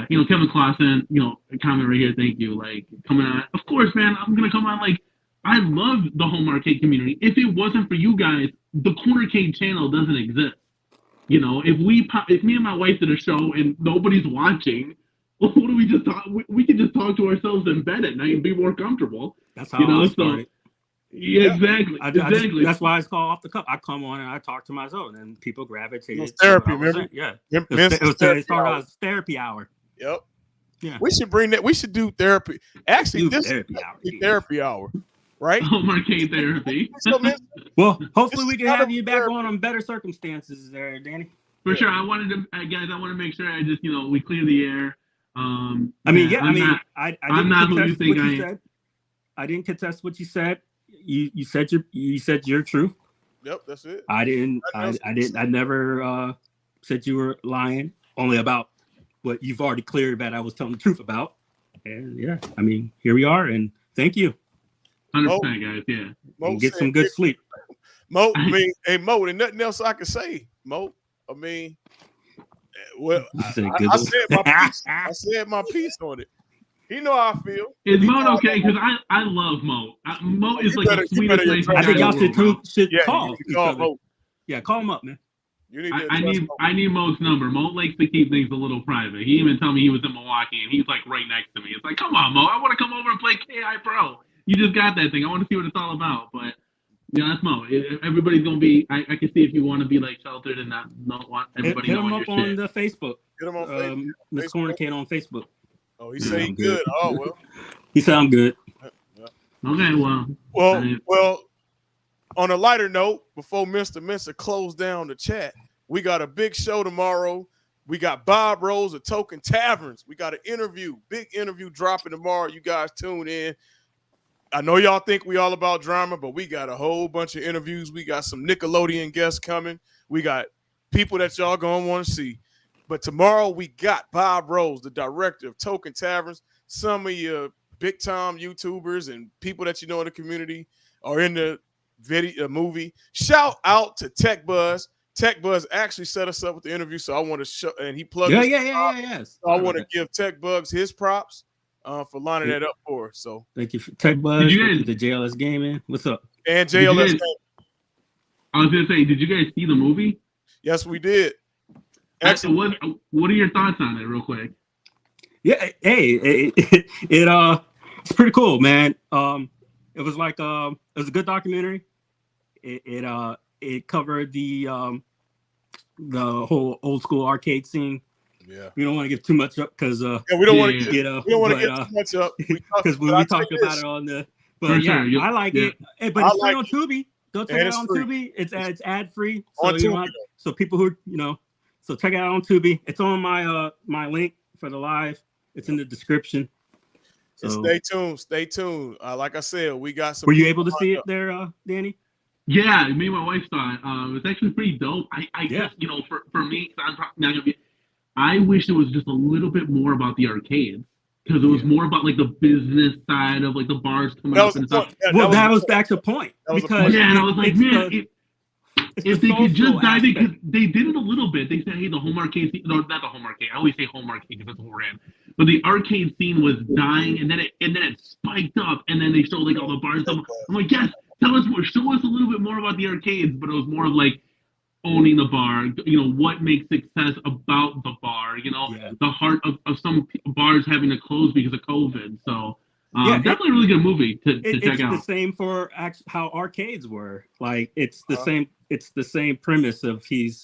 you know, Kevin Clausen, you know, comment right here. Thank you. Like, coming on. Of course, man. I'm gonna come on. Like, I love the home arcade community. If it wasn't for you guys, the Cornercade channel doesn't exist. You know, if me and my wife did a show and nobody's watching, what do we just talk? We can just talk to ourselves in bed at night and be more comfortable.
That's how I started.
Yeah, exactly. Exactly.
That's why it's called Off the Cuff. I come on and I talk to myself, and then people gravitate.
It therapy, remember?
Yeah.
It
started out as therapy hour.
Yep.
Yeah.
We should bring that. We should do therapy. Actually, this
therapy hour,
right?
Home arcade therapy.
Well, hopefully we can have you back on better circumstances there, Danny.
For sure. I wanted to, guys. I want to make sure I just, you know, we clear the air.
I'm not who you think I am. I didn't contest what you said. You said your truth.
Yep, that's it.
I never said you were lying. Only about what you've already cleared that I was telling the truth about. And yeah, I mean, here we are, and thank you.
100%, guys. Yeah.
And get some good sleep.
Mo, I mean, hey Mo, there's nothing else I can say, Mo. I mean, well, I said my piece. I said my piece on it. He know how I feel.
Is Mo okay? Because I love Mo. Mo is like the sweetest man.
I think y'all should call
each other.
Mo. Yeah, call him up, man.
You need I need Mo's number. Mo likes to keep things a little private. He even told me he was in Milwaukee and he's like right next to me. It's like, come on, Mo, I want to come over and play KI Pro. You just got that thing. I want to see what it's all about. But yeah, that's Mo. Everybody's gonna be. I can see if you want to be like sheltered and not want everybody knowing your shit.
Hit him up on the Facebook.
Get him on Facebook.
Miss Corner Kid on Facebook.
Oh, he said he's good. Oh well.
He said I'm good.
Okay,
well. On a lighter note, before Mr. Mensa closed down the chat, we got a big show tomorrow. We got Bob Rose of Token Taverns. We got an interview, big interview dropping tomorrow. You guys tune in. I know y'all think we all about drama, but we got a whole bunch of interviews. We got some Nickelodeon guests coming. We got people that y'all gonna want to see. But tomorrow we got Bob Rose, the director of Token Taverns. Some of your big time YouTubers and people that you know in the community are in the movie. Shout out to Tech Buzz. Tech Buzz actually set us up with the interview, so I want to show, and he plugged.
Yes.
So I want to give Tech Buzz his props for lining that up for us. So
thank you for Tech Buzz. The JLS Gaming. What's up?
And JLS.
I was gonna say, did you guys see the movie?
Yes, we did.
Excellent. What are your thoughts on it, real quick?
Yeah, hey, it's pretty cool, man. It was like it was a good documentary. It covered the whole old school arcade scene.
Yeah,
we don't want to give too much up because
we don't want to, we don't want to give too much up
because we talked about it on the. But yeah, sure. I like it. Hey, but it's free on Tubi. Go check it out on Tubi. It's ad free. So people who so check it out on Tubi. It's on my link for the live. It's in the description. So
stay tuned. Like I said, we got some.
Were you able to see it there, Danny?
Yeah, me and my wife saw it. It's actually pretty dope. I guess, for me, I'm probably not gonna be. I wish it was just a little bit more about the arcades because it was more about like the business side of like the bars coming up and stuff.
That was the actual point. Because
and I was like, man, if they could just dive in, because they did it a little bit. They said, hey, the home arcade scene, no, not the home arcade. I always say home arcade because that's what we're in. But the arcade scene was dying, and then it spiked up, and then they showed like all the bars. I'm like, yes, tell us more, show us a little bit more about the arcades. But it was more of like owning the bar. What makes success about the bar. The heart of some bars having to close because of COVID. So. Definitely a really good movie to check out.
It's the same for how arcades were. Like it's the same. It's the same premise of he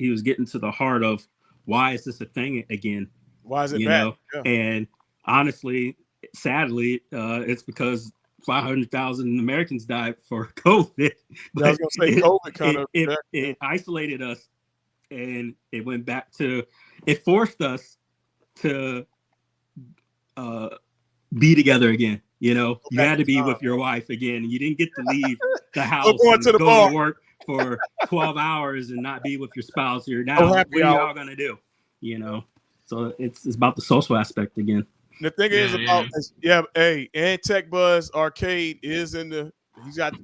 was getting to the heart of why is this a thing again?
Why is it bad?
Yeah. And honestly, sadly, it's because 500,000 Americans died for COVID.
I was gonna say COVID
it isolated us, and it went back to it forced us to be together again. You had to be with your wife again. You didn't get to leave the house and go to work for 12 hours and not be with your spouse. You're now what are y'all gonna do? So it's about the social aspect again.
The thing is and Tech Buzz Arcade is in the.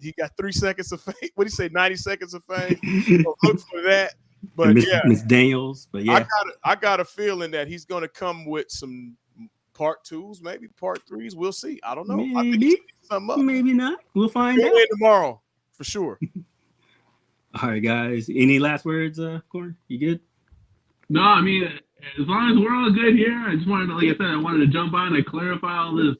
He got 3 seconds of fame. What do you say? 90 seconds of fame. So look for that. But
Miss Daniels. But yeah,
I got a feeling that he's gonna come with some part 2s, maybe part 3s. We'll see. I don't know.
Maybe not. We'll find out
tomorrow for sure.
All right, guys. Any last words, Corn? You good?
No, I mean, as long as we're all good here, I just wanted to, like I said, I wanted to jump on and clarify all this.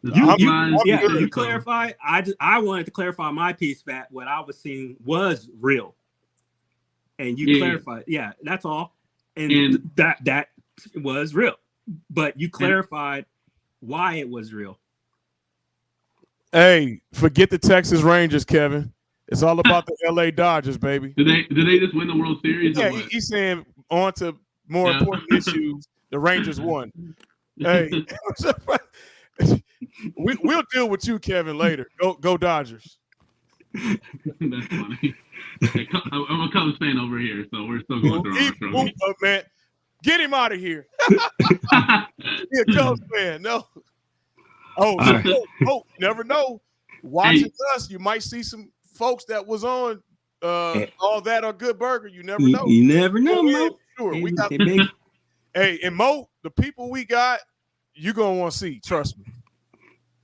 You clarify. I wanted to clarify my piece that what I was seeing was real, and you clarified. Yeah, that's all, and that was real, but you clarified why it was real.
Hey, forget the Texas Rangers, Kevin. It's all about the LA Dodgers, baby.
Did they just win the World Series?
Yeah, he's saying on to more important issues. The Rangers won. Hey, we'll deal with you, Kevin, later. Go Dodgers.
That's funny. I'm a Cubs fan over here, so we're still going through our show.
Man, get him out of here. He's a Cubs fan. No. Oh, never know. Watching us, you might see some folks that was on All That or Good Burger. You never know.
You never know, Mo.
Sure,
Hey,
we got.
they
Hey, and Mo, the people we got, you gonna want to see. Trust me,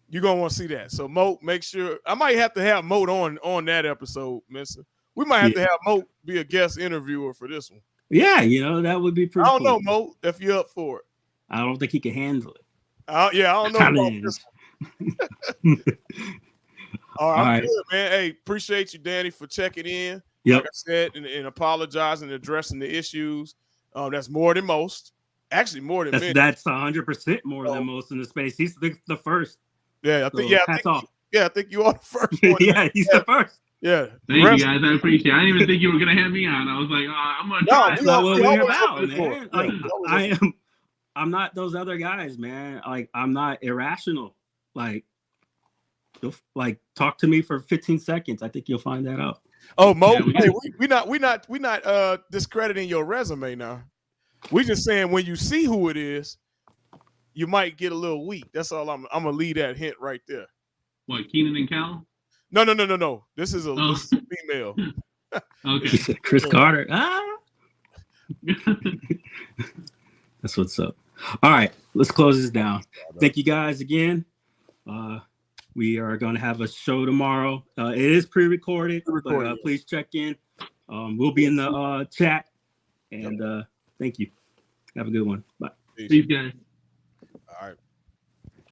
you gonna want to see that. So Mo, make sure. I might have to have Mo on that episode, Mister. We might have to have Mo be a guest interviewer for this one.
Yeah, that would be pretty.
I don't
cool.
know, Mo, if you're up for it.
I don't think he can handle it.
I don't know about this one. All right, good, man. Hey, appreciate you, Danny, for checking in.
Yep.
Like I said, and apologizing and addressing the issues. That's more than most. Actually, more than many.
That's 100% more than most in the space. He's the first.
Yeah, I think.
So,
I think you are the first one.
Yeah, he's the first.
Yeah. Thank you guys. I appreciate it. I didn't even think you were gonna have me on. I was like, I'm gonna try.
That's not what we're about, man. Like, I'm not those other guys, man. Like, I'm not irrational. Like, talk to me for 15 seconds. I think you'll find that out.
Oh, Mo, yeah, we not discrediting your resume now. We just saying when you see who it is, you might get a little weak. That's all. I'm gonna leave that hint right there.
What, Keenan and Cal?
No. This is a female.
Okay.
Chris Carter. That's what's up. All right, let's close this down. Thank you guys again. We are going to have a show tomorrow. It is pre-recorded, but please check in. We'll be in the chat. And thank you. Have a good one. Bye.
Peace, guys.